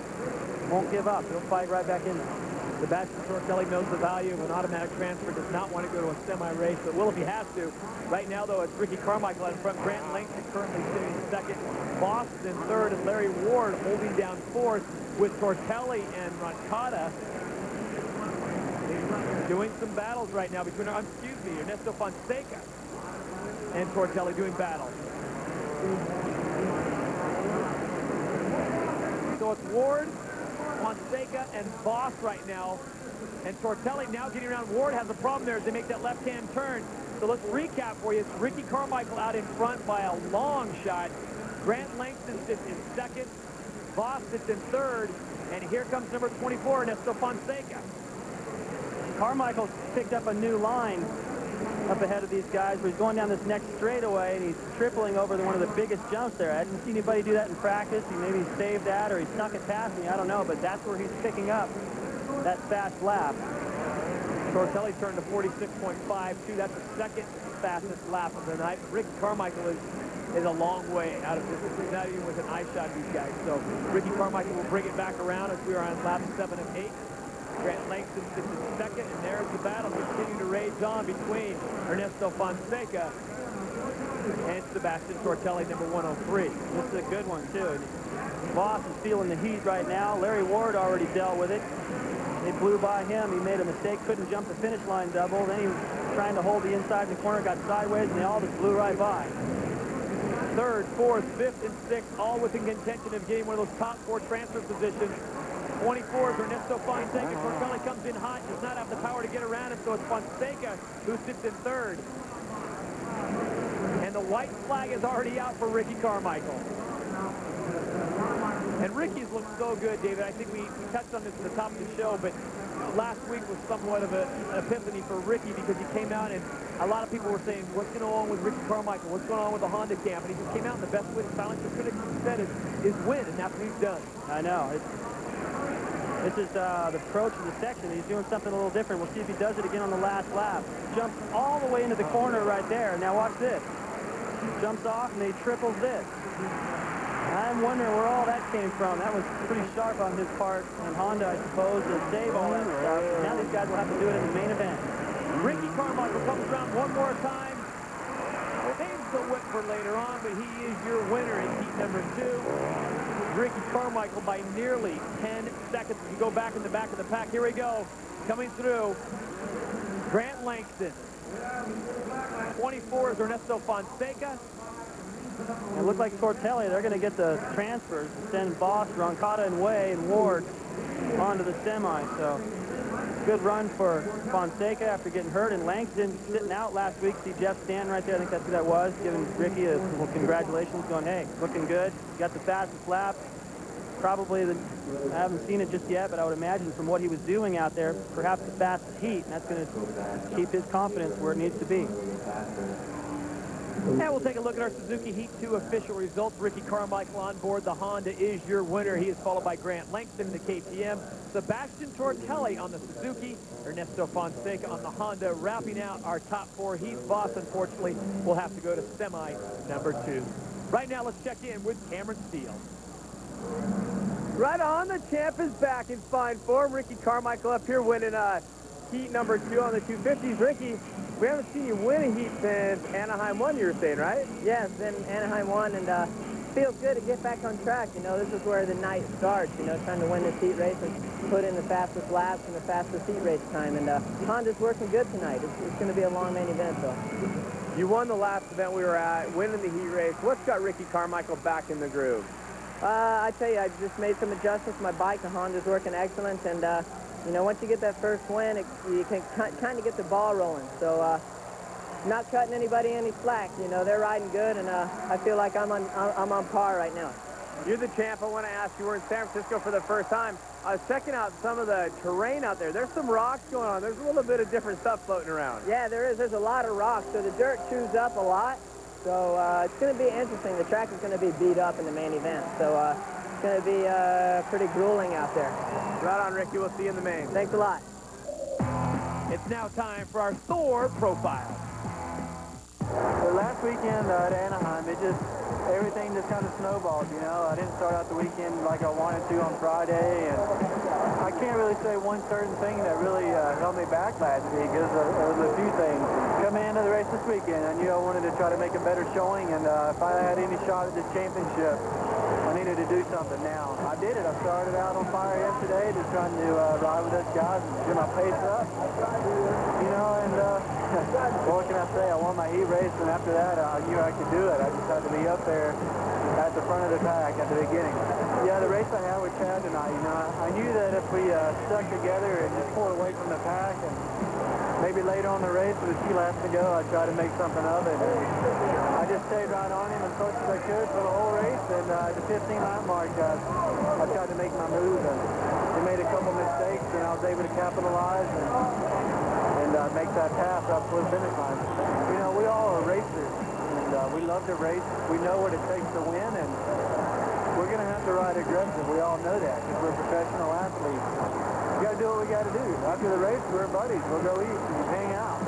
won't give up. He'll fight right back in there. Sebastian Tortelli knows the value of an automatic transfer, does not want to go to a semi-race, but will if he has to. Right now, though, it's Ricky Carmichael out in front. Grant Langston currently sitting in second. Boston third, and Larry Ward holding down fourth with Tortelli and Roncada doing some battles right now between, Ernesto Fonseca and Tortelli doing battle. So it's Ward, Fonseca, and Voss right now. And Tortelli now getting around. Ward has a problem there as they make that left-hand turn. So let's recap for you. It's Ricky Carmichael out in front by a long shot. Grant Langston sits in second. Voss sits in third. And here comes number 24, Ernesto Fonseca. Carmichael's picked up a new line up ahead of these guys where he's going down this next straightaway and he's tripling over one of the biggest jumps there. I didn't see anybody do that in practice. He maybe saved that or he snuck it past me. I don't know, but that's where he's picking up that fast lap. Tortelli turned to 46.52. That's the second fastest lap of the night. Ricky Carmichael is a long way out of this. He's not even with an eye shot, these guys. So Ricky Carmichael will bring it back around as we are on lap 7 and 8. Grant Langston sits in second, and there's the battle continuing to rage on between Ernesto Fonseca and Sebastian Tortelli, number 103. This is a good one, too. Voss is feeling the heat right now. Larry Ward already dealt with it. They blew by him. He made a mistake, couldn't jump the finish line double. Then he was trying to hold the inside in the corner, got sideways, and they all just blew right by. Third, fourth, fifth, and sixth, all within contention of getting one of those top 4 transfer positions. 24 is Ernesto Fonseca. Tortelli comes in hot, does not have the power to get around him, so it's Fonseca who sits in third. And the white flag is already out for Ricky Carmichael. And Ricky's looked so good, David. I think we touched on this at the top of the show, but last week was somewhat of an epiphany for Ricky because he came out and a lot of people were saying, what's going on with Ricky Carmichael? What's going on with the Honda camp? And he just came out and the best way to silence the critics, he said, is win, and that's what he's done. I know. This is the approach of the section. He's doing something a little different. We'll see if he does it again on the last lap. Jumps all the way into the corner right there. Now watch this. Jumps off and he triples this. I'm wondering where all that came from. That was pretty sharp on his part. And Honda, I suppose, to save all that stuff. Now these guys will have to do it in the main event. Ricky Carmichael comes around one more time. Saves the whip for later on, but he is your winner in heat number 2. Ricky Carmichael by nearly 10 seconds. If you go back in the back of the pack, here we go. Coming through, Grant Langston. 24 is Ernesto Fonseca. It looks like Tortelli, they're going to get the transfers and send Voss, Roncada, and Way and Ward onto the semi. So good run for Fonseca after getting hurt. And Langston sitting out last week. See Jeff Stanton right there. I think that's who that was. Giving Ricky a little congratulations, going, hey, looking good. Got the fastest lap. Probably, I haven't seen it just yet, but I would imagine from what he was doing out there, perhaps the fastest heat. And that's going to keep his confidence where it needs to be. And we'll take a look at our Suzuki Heat 2 official results. Ricky Carmichael on board. The Honda is your winner. He is followed by Grant Langston in the KTM. Sebastian Tortelli on the Suzuki. Ernesto Fonseca on the Honda. Wrapping out our top 4 heats. Voss, unfortunately, will have to go to semi number 2. Right now, let's check in with Cameron Steele. Right on, the champ is back in fine form. Ricky Carmichael up here winning heat number 2 on the 250s. Ricky, we haven't seen you win a heat since Anaheim 1, you were saying, right? Yeah, it's been Anaheim 1, and feels good to get back on track. You know, this is where the night starts, you know, trying to win this heat race and put in the fastest laps and the fastest heat race time. And Honda's working good tonight. It's going to be a long main event, though. You won the last event we were at, winning the heat race. What's got Ricky Carmichael back in the groove? I tell you, I just made some adjustments to my bike. The Honda's working excellent, and you know, once you get that first win, you can kind of get the ball rolling. So not cutting anybody any slack. You know, they're riding good, and I feel like I'm on par right now. You're the champ. I want to ask you, we're in San Francisco for the first time. I was checking out some of the terrain out there. There's some rocks going on. There's a little bit of different stuff floating around. Yeah, there is. There's a lot of rocks, so the dirt chews up a lot. So it's going to be interesting. The track is going to be beat up in the main event. So it's going to be pretty grueling out there. Right on, Ricky. We'll see you in the main. Thanks a lot. It's now time for our Thor profile. So last weekend at Anaheim, everything just kind of snowballed, you know. I didn't start out the weekend like I wanted to on Friday, and I can't really say one certain thing that really held me back last week, because there was a few things. Coming into the race this weekend, I knew I wanted to try to make a better showing, and if I had any shot at this championship, I needed to do something now. I did it. I started out on fire yesterday, just trying to ride with us guys and get my pace up, you know, and what can I say? I won my heat race, and after that, I knew I could do it. I just had to be up there at the front of the pack at the beginning. Yeah, the race I had with Chad tonight, you know, I knew that if we stuck together and just pulled away from the pack, and maybe later on the race with a few laps to go, I'd try to make something of it. And I just stayed right on him as close as I could for the whole race, and at the 15-lap mark, I tried to make my move, and he made a couple mistakes, and I was able to capitalize and make that pass up to the finish line. You know, we all are racers, and we love to race. We know what it takes to win, and we're going to have to ride aggressive. We all know that, because we're professional athletes. We got to do what we got to do. After the race, we're buddies. We'll go eat and hang out.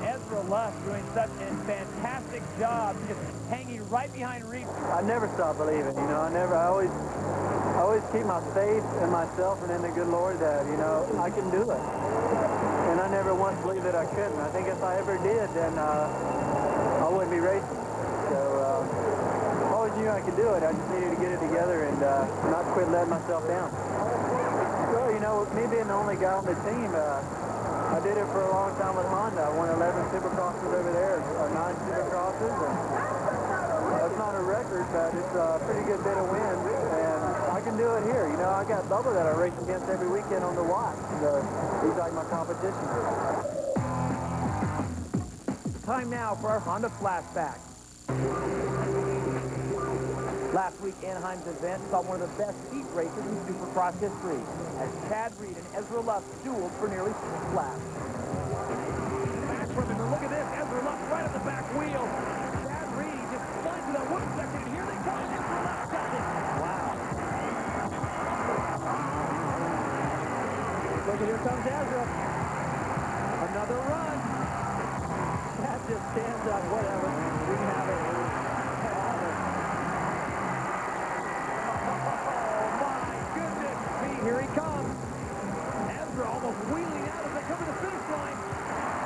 Ezra Lusk doing such a fantastic job, just hanging right behind Reese. I never stop believing, you know. I always keep my faith in myself and in the good Lord that, you know, I can do it. And I never once believed that I couldn't. I think if I ever did, then I wouldn't be racing. So I always knew I could do it. I just needed to get it together and not quit letting myself down. Well, you know, me being the only guy on the team, I did it for a long time with Honda. I won 11 Supercrosses over there, or 9 Supercrosses. And that's not a record, but it's a pretty good bit of wins. And I can do it here. You know, I got Bubba that I race against every weekend on the watch. So he's like my competition. Time now for our Honda flashback. Last week, Anaheim's event saw one of the best heat races in Supercross history, as Chad Reed and Ezra Lusk dueled for nearly 6 laps. Back from him, and look at this, Ezra Lusk right at the back wheel. Chad Reed just slides to the 1 second, and here they come. Ezra Lusk does it. Wow. Look, here comes Ezra. Another run. Chad just stands up, whatever. We can have it. Here he comes. Ezra almost wheeling out as they come to the finish line.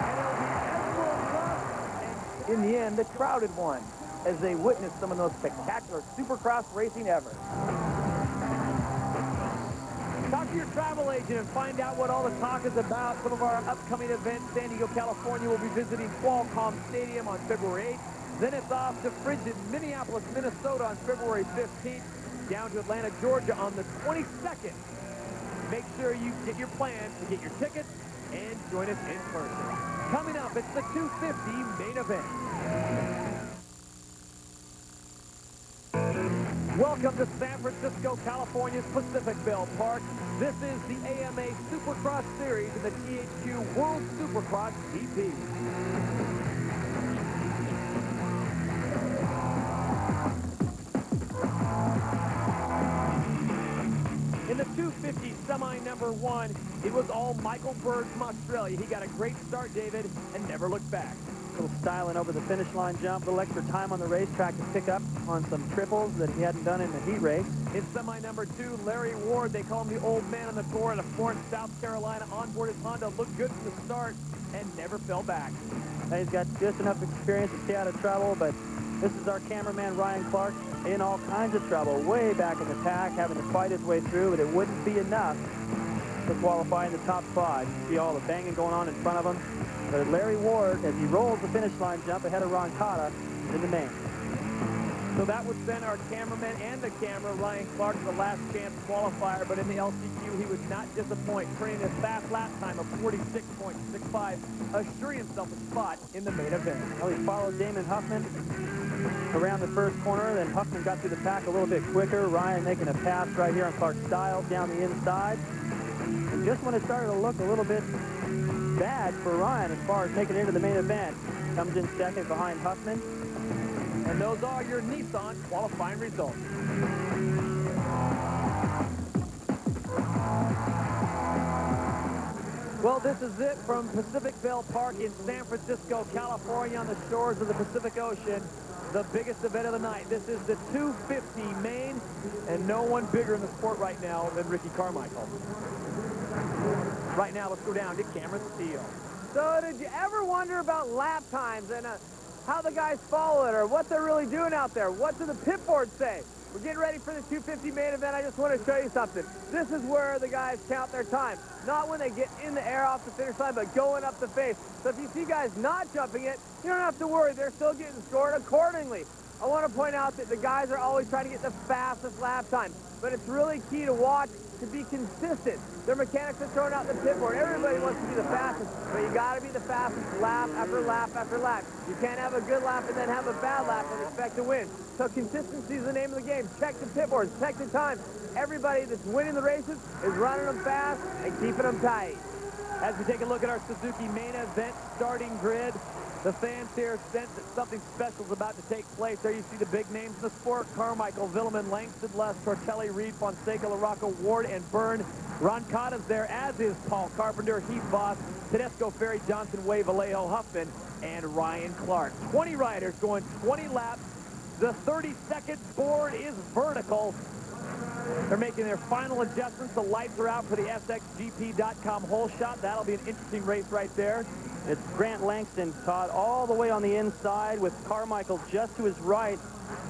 And it'll be Ezra Lusk. In the end, the crowd had won as they witnessed some of the most spectacular Supercross racing ever. Talk to your travel agent and find out what all the talk is about. Some of our upcoming events. San Diego, California will be visiting Qualcomm Stadium on February 8th. Then it's off to frigid Minneapolis, Minnesota on February 15th. Down to Atlanta, Georgia on the 22nd. Make sure you get your plans to get your tickets and join us in person. Coming up, it's the 250 main event. Welcome to San Francisco, California's Pacific Bell Park. This is the AMA Supercross Series in the THQ World Supercross GP. In the 250 semi number 1, it was all Michael Berg from Australia. He got a great start, David, and never looked back. A little styling over the finish line jump, a little extra time on the racetrack to pick up on some triples that he hadn't done in the heat race. In semi number 2, Larry Ward, they call him the old man on the tour out of Florence, South Carolina. Onboard his Honda, looked good from the start and never fell back. Now he's got just enough experience to stay out of trouble, but this is our cameraman, Ryan Clark, in all kinds of trouble, way back in the pack, having to fight his way through, but it wouldn't be enough to qualify in the top 5. You see all the banging going on in front of him. But Larry Ward, as he rolls the finish line jump ahead of Ron Cotta, is in the main. So that would send our cameraman and the camera, Ryan Clark, to the last chance qualifier, but in the LCQ, he would not disappoint, turning his fast lap time of 46.65, assuring himself a spot in the main event. Well, he followed Damon Huffman around the first corner, then Huffman got through the pack a little bit quicker. Ryan making a pass right here on Clark Stiles down the inside. And just when it started to look a little bit bad for Ryan as far as making it into the main event, comes in second behind Huffman. And those are your Nissan qualifying results. Well, this is it from Pacificville Park in San Francisco, California, on the shores of the Pacific Ocean. The biggest event of the night. This is the 250 main, and no one bigger in the sport right now than Ricky Carmichael. Right now, let's go down to Cameron Steele. So did you ever wonder about lap times and how the guys follow it, or what they're really doing out there? What do the pit boards say? We're getting ready for the 250 main event. I just want to show you something. This is where the guys count their time. Not when they get in the air off the finish line, but going up the face. So if you see guys not jumping it, you don't have to worry. They're still getting scored accordingly. I want to point out that the guys are always trying to get the fastest lap time, but it's really key to watch to be consistent. Their mechanics are throwing out the pit board. Everybody wants to be the fastest, but you got to be the fastest lap after lap after lap. You can't have a good lap and then have a bad lap and expect to win. So consistency is the name of the game. Check the pit boards, check the time. Everybody that's winning the races is running them fast and keeping them tight. As we take a look at our Suzuki main event starting grid, the fans here sense that something special is about to take place. There you see the big names in the sport: Carmichael, Villeman, Langston, Les, Tortelli, Reed, Fonseca, LaRocco, Ward, and Byrne. Ron Cotta's there, as is Paul Carpenter, Heath Voss, Tedesco, Ferry, Johnson, Way, Vallejo, Huffman, and Ryan Clark. 20 riders going 20 laps. The 30-second board is vertical. They're making their final adjustments. The lights are out for the SXGP.com hole shot. That'll be an interesting race right there. It's Grant Langston, Todd, all the way on the inside with Carmichael just to his right.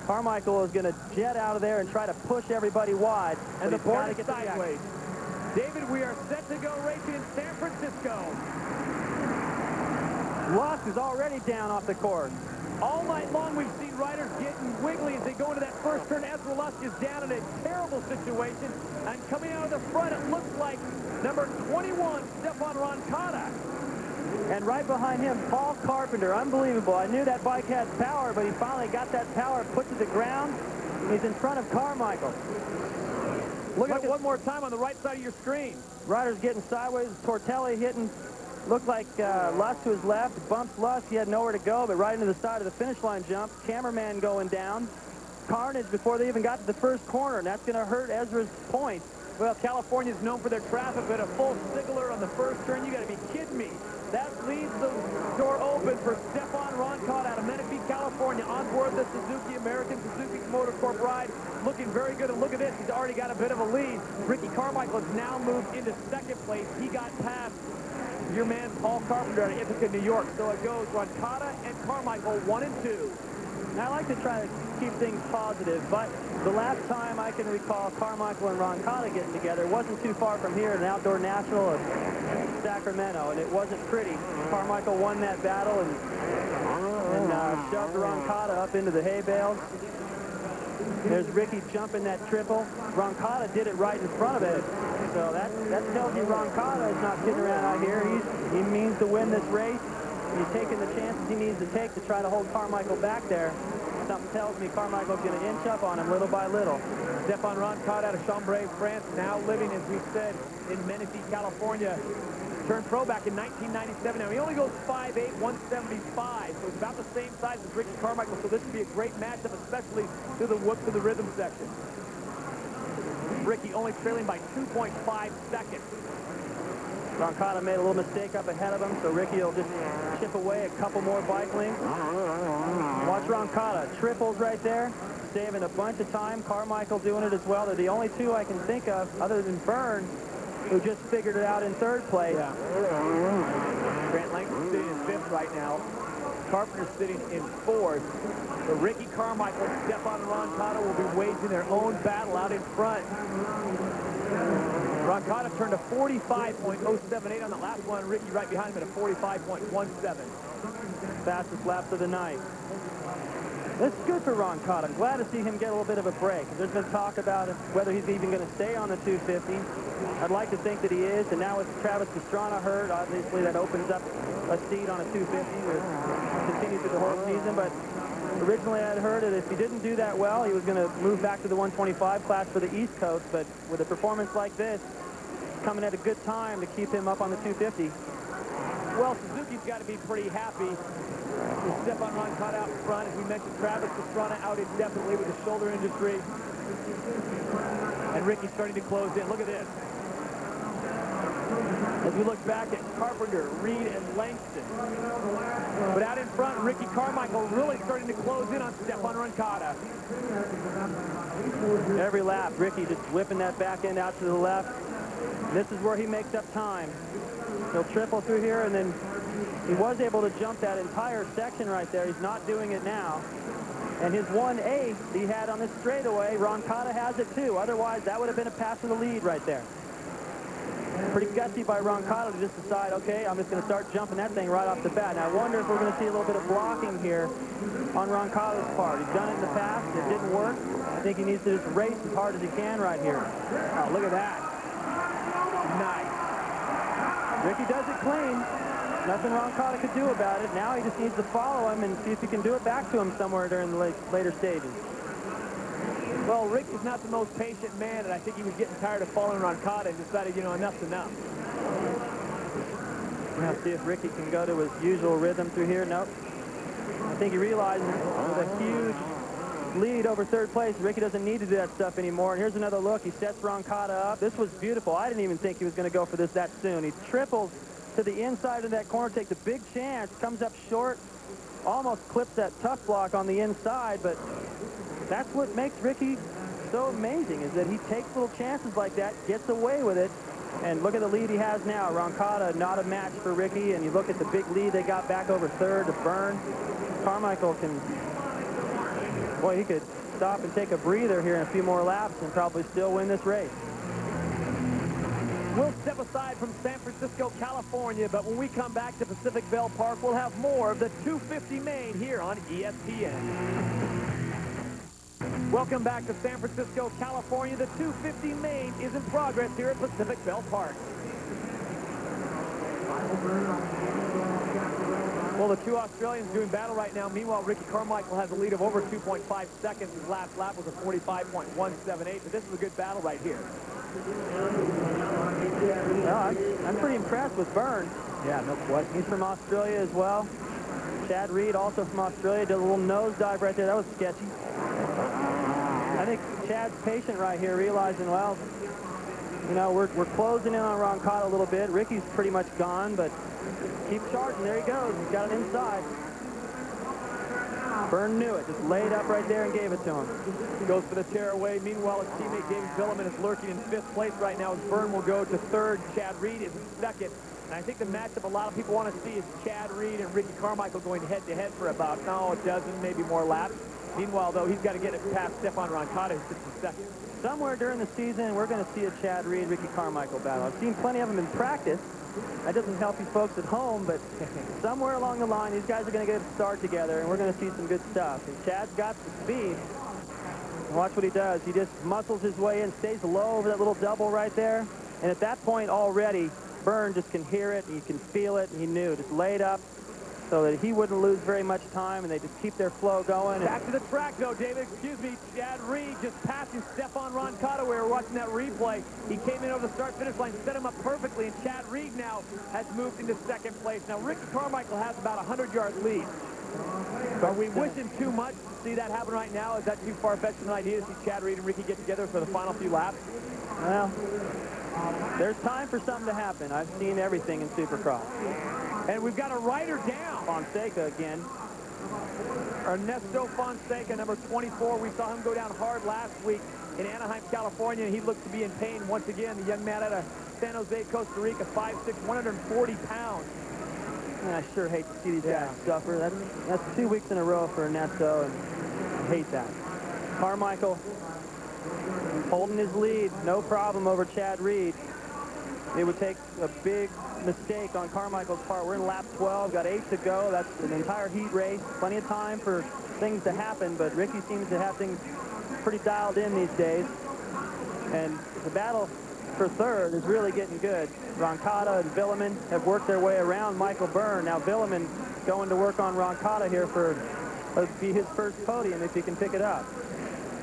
Carmichael is going to jet out of there and try to push everybody wide. And the board is sideways. David, we are set to go racing in San Francisco. Lusk is already down off the course. All night long, we've seen riders getting wiggly as they go into that first turn. Ezra Lusk is down in a terrible situation. And coming out of the front, it looks like number 21, Stefan Roncada. And right behind him, Paul Carpenter. Unbelievable. I knew that bike had power, but he finally got that power put to the ground. He's in front of Carmichael. Look at it one more time on the right side of your screen. Riders getting sideways. Tortelli hitting. Looked like Lusk to his left. Bumps Lusk. He had nowhere to go, but right into the side of the finish line jump. Cameraman going down. Carnage before they even got to the first corner, and that's going to hurt Ezra's points. Well, California's known for their traffic, but a full signaler on the first turn. You got to be kidding me. That leaves the door open for Stefan Roncada out of Menifee, California, on board the Suzuki American Suzuki Motor Corp ride. Looking very good, and look at this. He's already got a bit of a lead. Ricky Carmichael has now moved into second place. He got past your man Paul Carpenter out of Ithaca, New York. So it goes Roncada and Carmichael 1 and 2. Now, I like to try to keep things positive, but the last time I can recall Carmichael and Roncada getting together wasn't too far from here, an outdoor national of Sacramento, and it wasn't pretty. Carmichael won that battle and shoved Roncada up into the hay bales. There's Ricky jumping that triple. Roncada did it right in front of it. So that tells you Roncada is not kidding around out here. He means to win this race. He's taking the chances he needs to take to try to hold Carmichael back there. Something tells me Carmichael's going to inch up on him little by little. Stefan Roncada out of Chambray, France, now living, as we said, in Menifee, California. Turned pro back in 1997. Now, he only goes 5'8", 175, so it's about the same size as Ricky Carmichael, so this would be a great matchup, especially to the whoop to the rhythm section. Ricky only trailing by 2.5 seconds. Roncada made a little mistake up ahead of him, so Ricky will just chip away a couple more bike lengths. Watch Roncada. Triples right there, saving a bunch of time. Carmichael doing it as well. They're the only two I can think of, other than Byrne, who just figured it out in third place. Yeah. Grant Langston sitting in fifth right now. Carpenter sitting in fourth. So Ricky Carmichael and Stefan Roncada will be waging their own battle out in front. Roncada turned a 45.078 on the last one. Ricky right behind him at a 45.17. Fastest laps of the night. It's good for Ron Cotta. I'm glad to see him get a little bit of a break. There's been talk about whether he's even going to stay on the 250. I'd like to think that he is, and now with Travis Pastrana hurt, obviously that opens up a seat on a 250 to continue through the whole season. But originally I'd heard that if he didn't do that well, he was going to move back to the 125 class for the East Coast. But with a performance like this, it's coming at a good time to keep him up on the 250. Well, Suzuki's got to be pretty happy with Stefan Ron Cotta out in front. As we mentioned, Travis Pastrana out indefinitely with a shoulder injury. And Ricky's starting to close in. Look at this. As we look back at Carpenter, Reed, and Langston. But out in front, Ricky Carmichael really starting to close in on Stefan Ron Cotta. Every lap, Ricky just whipping that back end out to the left. This is where he makes up time. He'll triple through here, and then he was able to jump that entire section right there. He's not doing it now. And his 1-8 he had on this straightaway, Ron Cotta has it too. Otherwise, that would have been a pass to the lead right there. Pretty gutsy by Ron Cotta to just decide, okay, I'm just going to start jumping that thing right off the bat. Now, I wonder if we're going to see a little bit of blocking here on Ron Cotta's part. He's done it in the past. It didn't work. I think he needs to just race as hard as he can right here. Oh, look at that. Nice. Ricky does it clean. Nothing Ron Cotta could do about it. Now he just needs to follow him and see if he can do it back to him somewhere during the later stages. Well, Rick is not the most patient man, and I think he was getting tired of following Ron Cotta and decided, you know, enough's enough. Now see if Ricky can go to his usual rhythm through here. Nope. I think he realizes with a huge lead over third place, Ricky doesn't need to do that stuff anymore. And here's another look. He sets Ron Cotta up. This was beautiful. I didn't even think he was going to go for this that soon. He triples to the inside of that corner, takes a big chance, comes up short, almost clips that tough block on the inside, but that's what makes Ricky so amazing, is that he takes little chances like that, gets away with it, and look at the lead he has now. Ron Cotta, not a match for Ricky, and you look at the big lead they got back over third to Byrne. Carmichael can, boy, he could stop and take a breather here in a few more laps and probably still win this race. We'll step aside from San Francisco, California, but when we come back to Pacific Bell Park, we'll have more of the 250 main here on ESPN. Welcome back to San Francisco, California. The 250 main is in progress here at Pacific Bell Park. Well, the two Australians doing battle right now. Meanwhile, Ricky Carmichael has a lead of over 2.5 seconds. His last lap was a 45.178, but this is a good battle right here. Well, I'm pretty impressed with Byrne. Yeah, no question. He's from Australia as well. Chad Reed, also from Australia, did a little nosedive right there. That was sketchy. I think Chad's patient right here, realizing, well, you know, we're closing in on Ron Cotta a little bit. Ricky's pretty much gone, but keep charging. There he goes. He's got it inside. Byrne knew it. Just laid up right there and gave it to him. Goes for the tearaway. Meanwhile, his teammate David Billiman is lurking in 5th place right now as Byrne will go to 3rd. Chad Reed is in 2nd. And I think the matchup a lot of people want to see is Chad Reed and Ricky Carmichael going head-to-head for about, no, a dozen, maybe more laps. Meanwhile, though, he's got to get it past Stefan Ron Cotta, who sits in 2nd. Somewhere during the season, we're going to see a Chad Reed, Ricky Carmichael battle. I've seen plenty of them in practice. That doesn't help you folks at home, but somewhere along the line, these guys are going to get a start together, and we're going to see some good stuff. And Chad's got the speed. Watch what he does. He just muscles his way in, stays low over that little double right there. And at that point already, Byrne just can hear it, and he can feel it, and he knew. Just laid up so that he wouldn't lose very much time, and they just keep their flow going. Back to the track, though, David. Excuse me. Chad Reed just passing Stefan Ron Cotta. We were watching that replay. He came in over the start-finish line, set him up perfectly, and Chad Reed now has moved into 2nd place. Now, Ricky Carmichael has about a 100-yard lead. Are we wishing too much to see that happen right now? Is that too far-fetched an idea to see Chad Reed and Ricky get together for the final few laps? Well, there's time for something to happen. I've seen everything in Supercross. And we've got a rider down. Fonseca again. Ernesto Fonseca, number 24. We saw him go down hard last week in Anaheim, California, and he looks to be in pain once again. The young man out of San Jose, Costa Rica, 5'6", 140 pounds. And I sure hate to see these guys suffer. That's 2 weeks in a row for Ernesto, and I hate that. Carmichael holding his lead, no problem over Chad Reed. It would take a big mistake on Carmichael's part. We're in lap 12, got 8 to go. That's an entire heat race. Plenty of time for things to happen, but Ricky seems to have things pretty dialed in these days. And the battle for third is really getting good. Roncada and Villeman have worked their way around Michael Byrne. Now Villeman going to work on Roncada here for be his first podium if he can pick it up.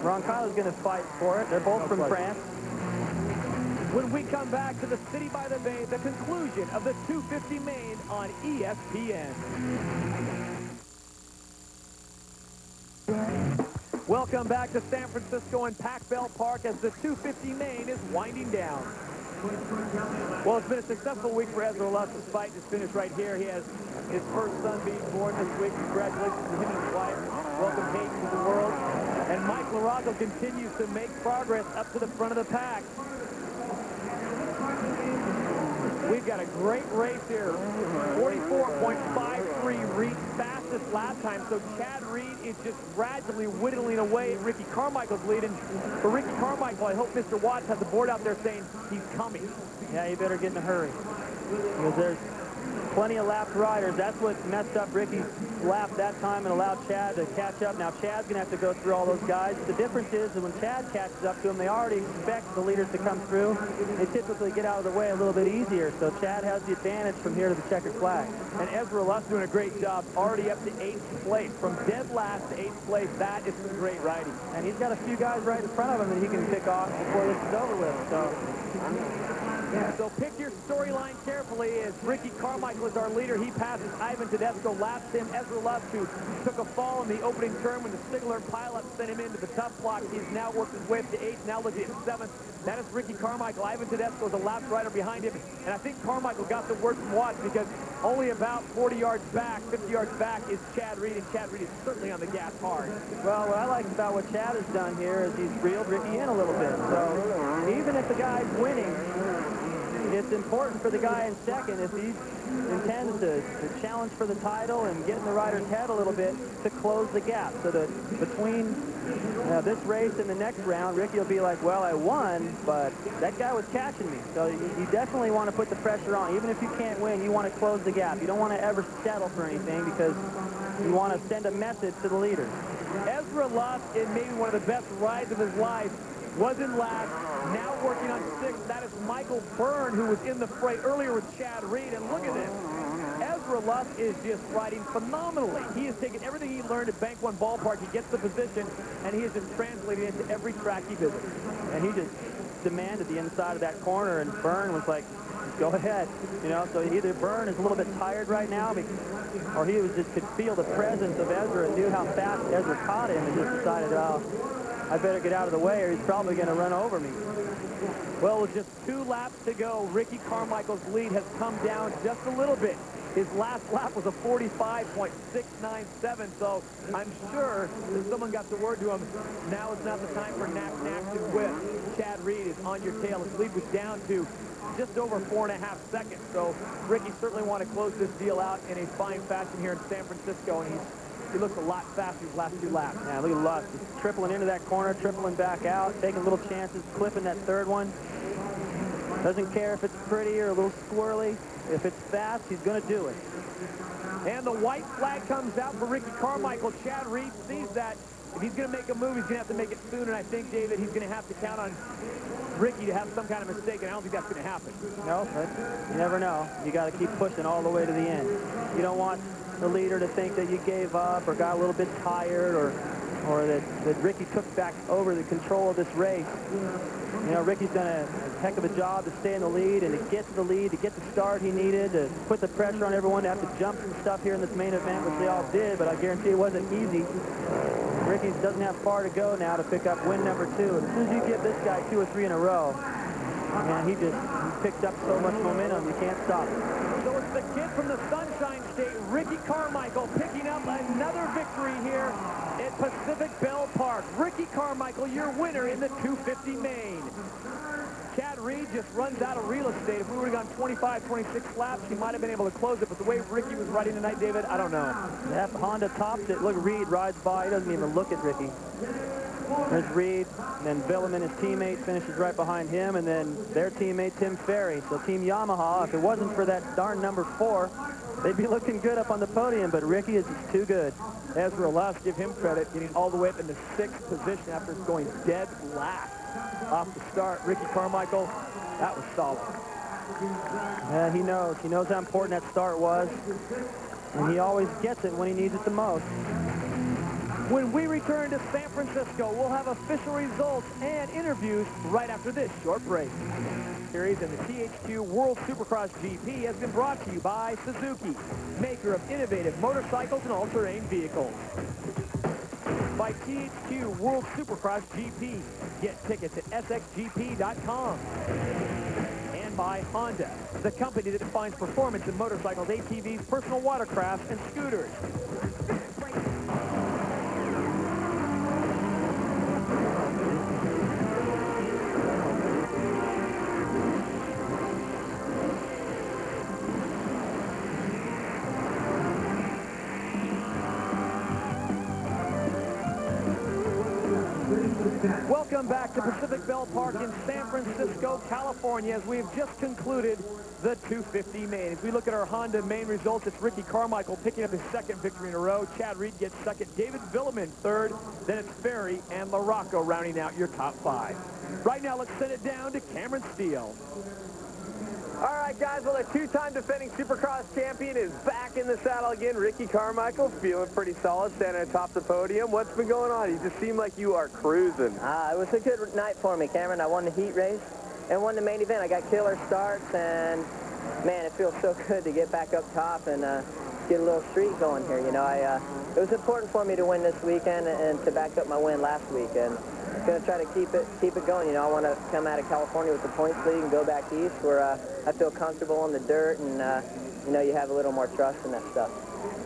Roncada's going to fight for it. They're both from France. When we come back to the City by the Bay, the conclusion of the 250 main on ESPN. Welcome back to San Francisco and Pac Bell Park as the 250 main is winding down. Well, it's been a successful week for Ezra Lusk despite his finish right here. He has his first son being born this week. Congratulations to him and his wife. Welcome Hayden to the world. And Mike LaRocco continues to make progress up to the front of the pack. We've got a great race here. 44.53 Reed's fastest lap time. So Chad Reed is just gradually whittling away at Ricky Carmichael's lead. And for Ricky Carmichael, I hope Mr. Watts has the board out there saying he's coming. Yeah, you better get in a hurry. Because there's plenty of lapped riders. That's what messed up Ricky's lap that time and allowed Chad to catch up. Now Chad's going to have to go through all those guys. The difference is that when Chad catches up to him, they already expect the leaders to come through. They typically get out of the way a little bit easier. So Chad has the advantage from here to the checkered flag. And Ezra Lusk doing a great job, already up to 8th place. From dead last to 8th place, that is some great riding. And he's got a few guys right in front of him that he can pick off before this is over with. So pick your storyline carefully as Ricky Carmichael is our leader. He passes Ivan Tedesco, laps him. Ezra Lusk, who took a fall in the opening turn when the Stigler pileup sent him into the tough block. He's now worked his way up to 8th, now looking at 7th. That is Ricky Carmichael. Ivan Tedesco is a lapped rider behind him. And I think Carmichael got the word from Watts because only about 40 yards back, 50 yards back is Chad Reed, and Chad Reed is certainly on the gas hard. Well, what I like about what Chad has done here is he's reeled Ricky in a little bit. So even if the guy's winning, it's important for the guy in second, if he intends to challenge for the title and get in the rider's head a little bit, to close the gap. So that between this race and the next round, Ricky will be like, well, I won, but that guy was catching me. So you definitely want to put the pressure on. Even if you can't win, you want to close the gap. You don't want to ever settle for anything because you want to send a message to the leaders. Ezra Lusk, in maybe one of the best rides of his life, was in last, now working on 6th. That is Michael Byrne, who was in the fray earlier with Chad Reed. And look at this. Ezra Lusk is just riding phenomenally. He has taken everything he learned at Bank One Ballpark. He gets the position, and he has just translated it into every track he visits. And he just demanded the inside of that corner, and Byrne was like, go ahead. You know, so either Byrne is a little bit tired right now, or he was just could feel the presence of Ezra and knew how fast Ezra caught him and just decided, oh, I better get out of the way or he's probably going to run over me. Well, with just 2 laps to go, Ricky Carmichael's lead has come down just a little bit. His last lap was a 45.697, so I'm sure that someone got the word to him. Now is not the time for knack to quit. Chad Reed is on your tail. His lead was down to just over 4.5 seconds. So Ricky certainly want to close this deal out in a fine fashion here in San Francisco, and he looks a lot faster these last 2 laps. Yeah, look at Lusk. He's tripling into that corner, tripling back out, taking little chances, clipping that third one. Doesn't care if it's pretty or a little squirrely. If it's fast, he's going to do it. And the white flag comes out for Ricky Carmichael. Chad Reed sees that. If he's going to make a move, he's going to have to make it soon. And I think, David, he's going to have to count on Ricky to have some kind of mistake, and I don't think that's going to happen. No, but you never know. You got to keep pushing all the way to the end. You don't want the leader to think that you gave up or got a little bit tired or that Ricky took back over the control of this race. You know, Ricky's done a heck of a job to stay in the lead and to get to the lead, to get the start he needed, to put the pressure on everyone to have to jump some stuff here in this main event, which they all did, but I guarantee it wasn't easy. Ricky doesn't have far to go now to pick up win number 2. And as soon as you give this guy 2 or 3 in a row, man, he picked up so much momentum, you can't stop it. So it's the kid from the Sunshine State, Ricky Carmichael, picking up another victory here at Pacific Bell Park. Ricky Carmichael, your winner in the 250 main. Chad Reed just runs out of real estate. If we would have gone 25, 26 laps, he might have been able to close it. But the way Ricky was riding tonight, David, I don't know. That Honda tops it. Look, Reed rides by. He doesn't even look at Ricky. There's Reed, and then Villeman, his teammate, finishes right behind him, and then their teammate, Tim Ferry. So Team Yamaha, if it wasn't for that darn number 4, they'd be looking good up on the podium, but Ricky is just too good. Ezra Lusk, give him credit, getting all the way up in the 6th position after going dead last off the start. Ricky Carmichael, that was solid. Yeah, he knows. He knows how important that start was, and he always gets it when he needs it the most. When we return to San Francisco, we'll have official results and interviews right after this short break. Series and the THQ World Supercross GP has been brought to you by Suzuki, maker of innovative motorcycles and all-terrain vehicles. By THQ World Supercross GP. Get tickets at sxgp.com. And by Honda, the company that defines performance in motorcycles, ATVs, personal watercraft, and scooters. Welcome back to Pacific Bell Park in San Francisco, California, as we've just concluded the 250 main. As we look at our Honda main results, it's Ricky Carmichael picking up his 2nd victory in a row. Chad Reed gets 2nd. David Villeman 3rd. Then it's Ferry and LaRocco rounding out your top 5. Right now, let's send it down to Cameron Steele. All right, guys, well, the 2-time defending Supercross champion is back in the saddle again. Ricky Carmichael feeling pretty solid, standing atop the podium. What's been going on? You just seem like you are cruising. It was a good night for me, Cameron. I won the heat race and won the main event. I got killer starts, and, man, it feels so good to get back up top and get a little streak going here. You know, it was important for me to win this weekend and to back up my win last week. And going to try to keep it going. You know, I want to come out of California with the points lead and go back east where I feel comfortable on the dirt, and you know, you have a little more trust in that stuff.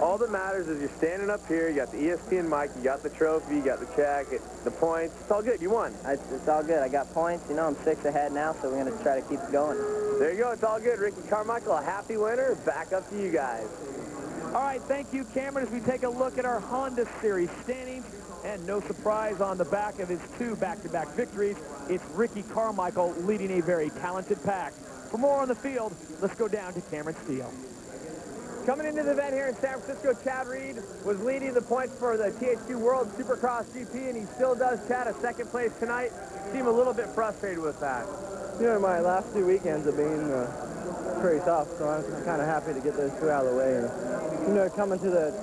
All that matters is you're standing up here, you got the ESPN mic, you got the trophy, you got the check, the points. It's all good. You won. It's all good. I got points. You know, I'm 6 ahead now, so we're going to try to keep it going. There you go. It's all good. Ricky Carmichael, a happy winner. Back up to you guys. All right, thank you, Cameron, as we take a look at our Honda Series standings. And no surprise, on the back of his 2 back-to-back victories, it's Ricky Carmichael leading a very talented pack. For more on the field, let's go down to Cameron Steele. Coming into the event here in San Francisco, Chad Reed was leading the points for the THQ World Supercross GP, and he still does, Chad, a 2nd place tonight. Seem a little bit frustrated with that. You know, my last 2 weekends have been pretty tough, so I'm kind of happy to get those 2 out of the way. And, you know, coming to the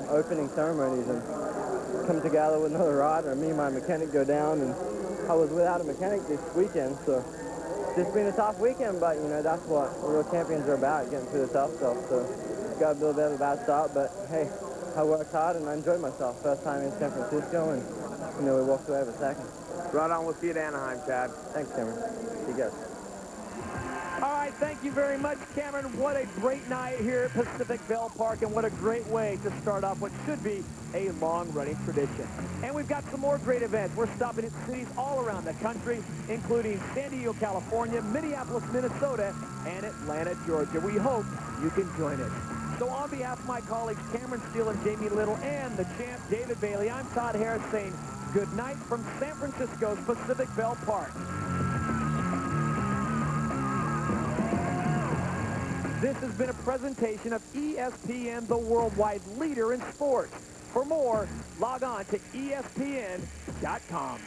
opening ceremonies and come together with another rider, and me and my mechanic go down, and I was without a mechanic this weekend, so it's just been a tough weekend, but, you know, that's what real champions are about, getting through the tough stuff, so got a little bit of a bad start, but, hey, I worked hard, and I enjoyed myself. First time in San Francisco, and, you know, we walked away with 2nd. Right on. We'll see you at Anaheim, Chad. Thanks, Cameron. See you guys. All right, thank you very much, Cameron. What a great night here at Pacific Bell Park, and what a great way to start off what should be a long-running tradition. And we've got some more great events. We're stopping at cities all around the country, including San Diego, California, Minneapolis, Minnesota, and Atlanta, Georgia. We hope you can join us. So on behalf of my colleagues Cameron Steele and Jamie Little and the champ David Bailey, I'm Todd Harris saying good night from San Francisco's Pacific Bell Park. This has been a presentation of ESPN, the worldwide leader in sports. For more, log on to ESPN.com.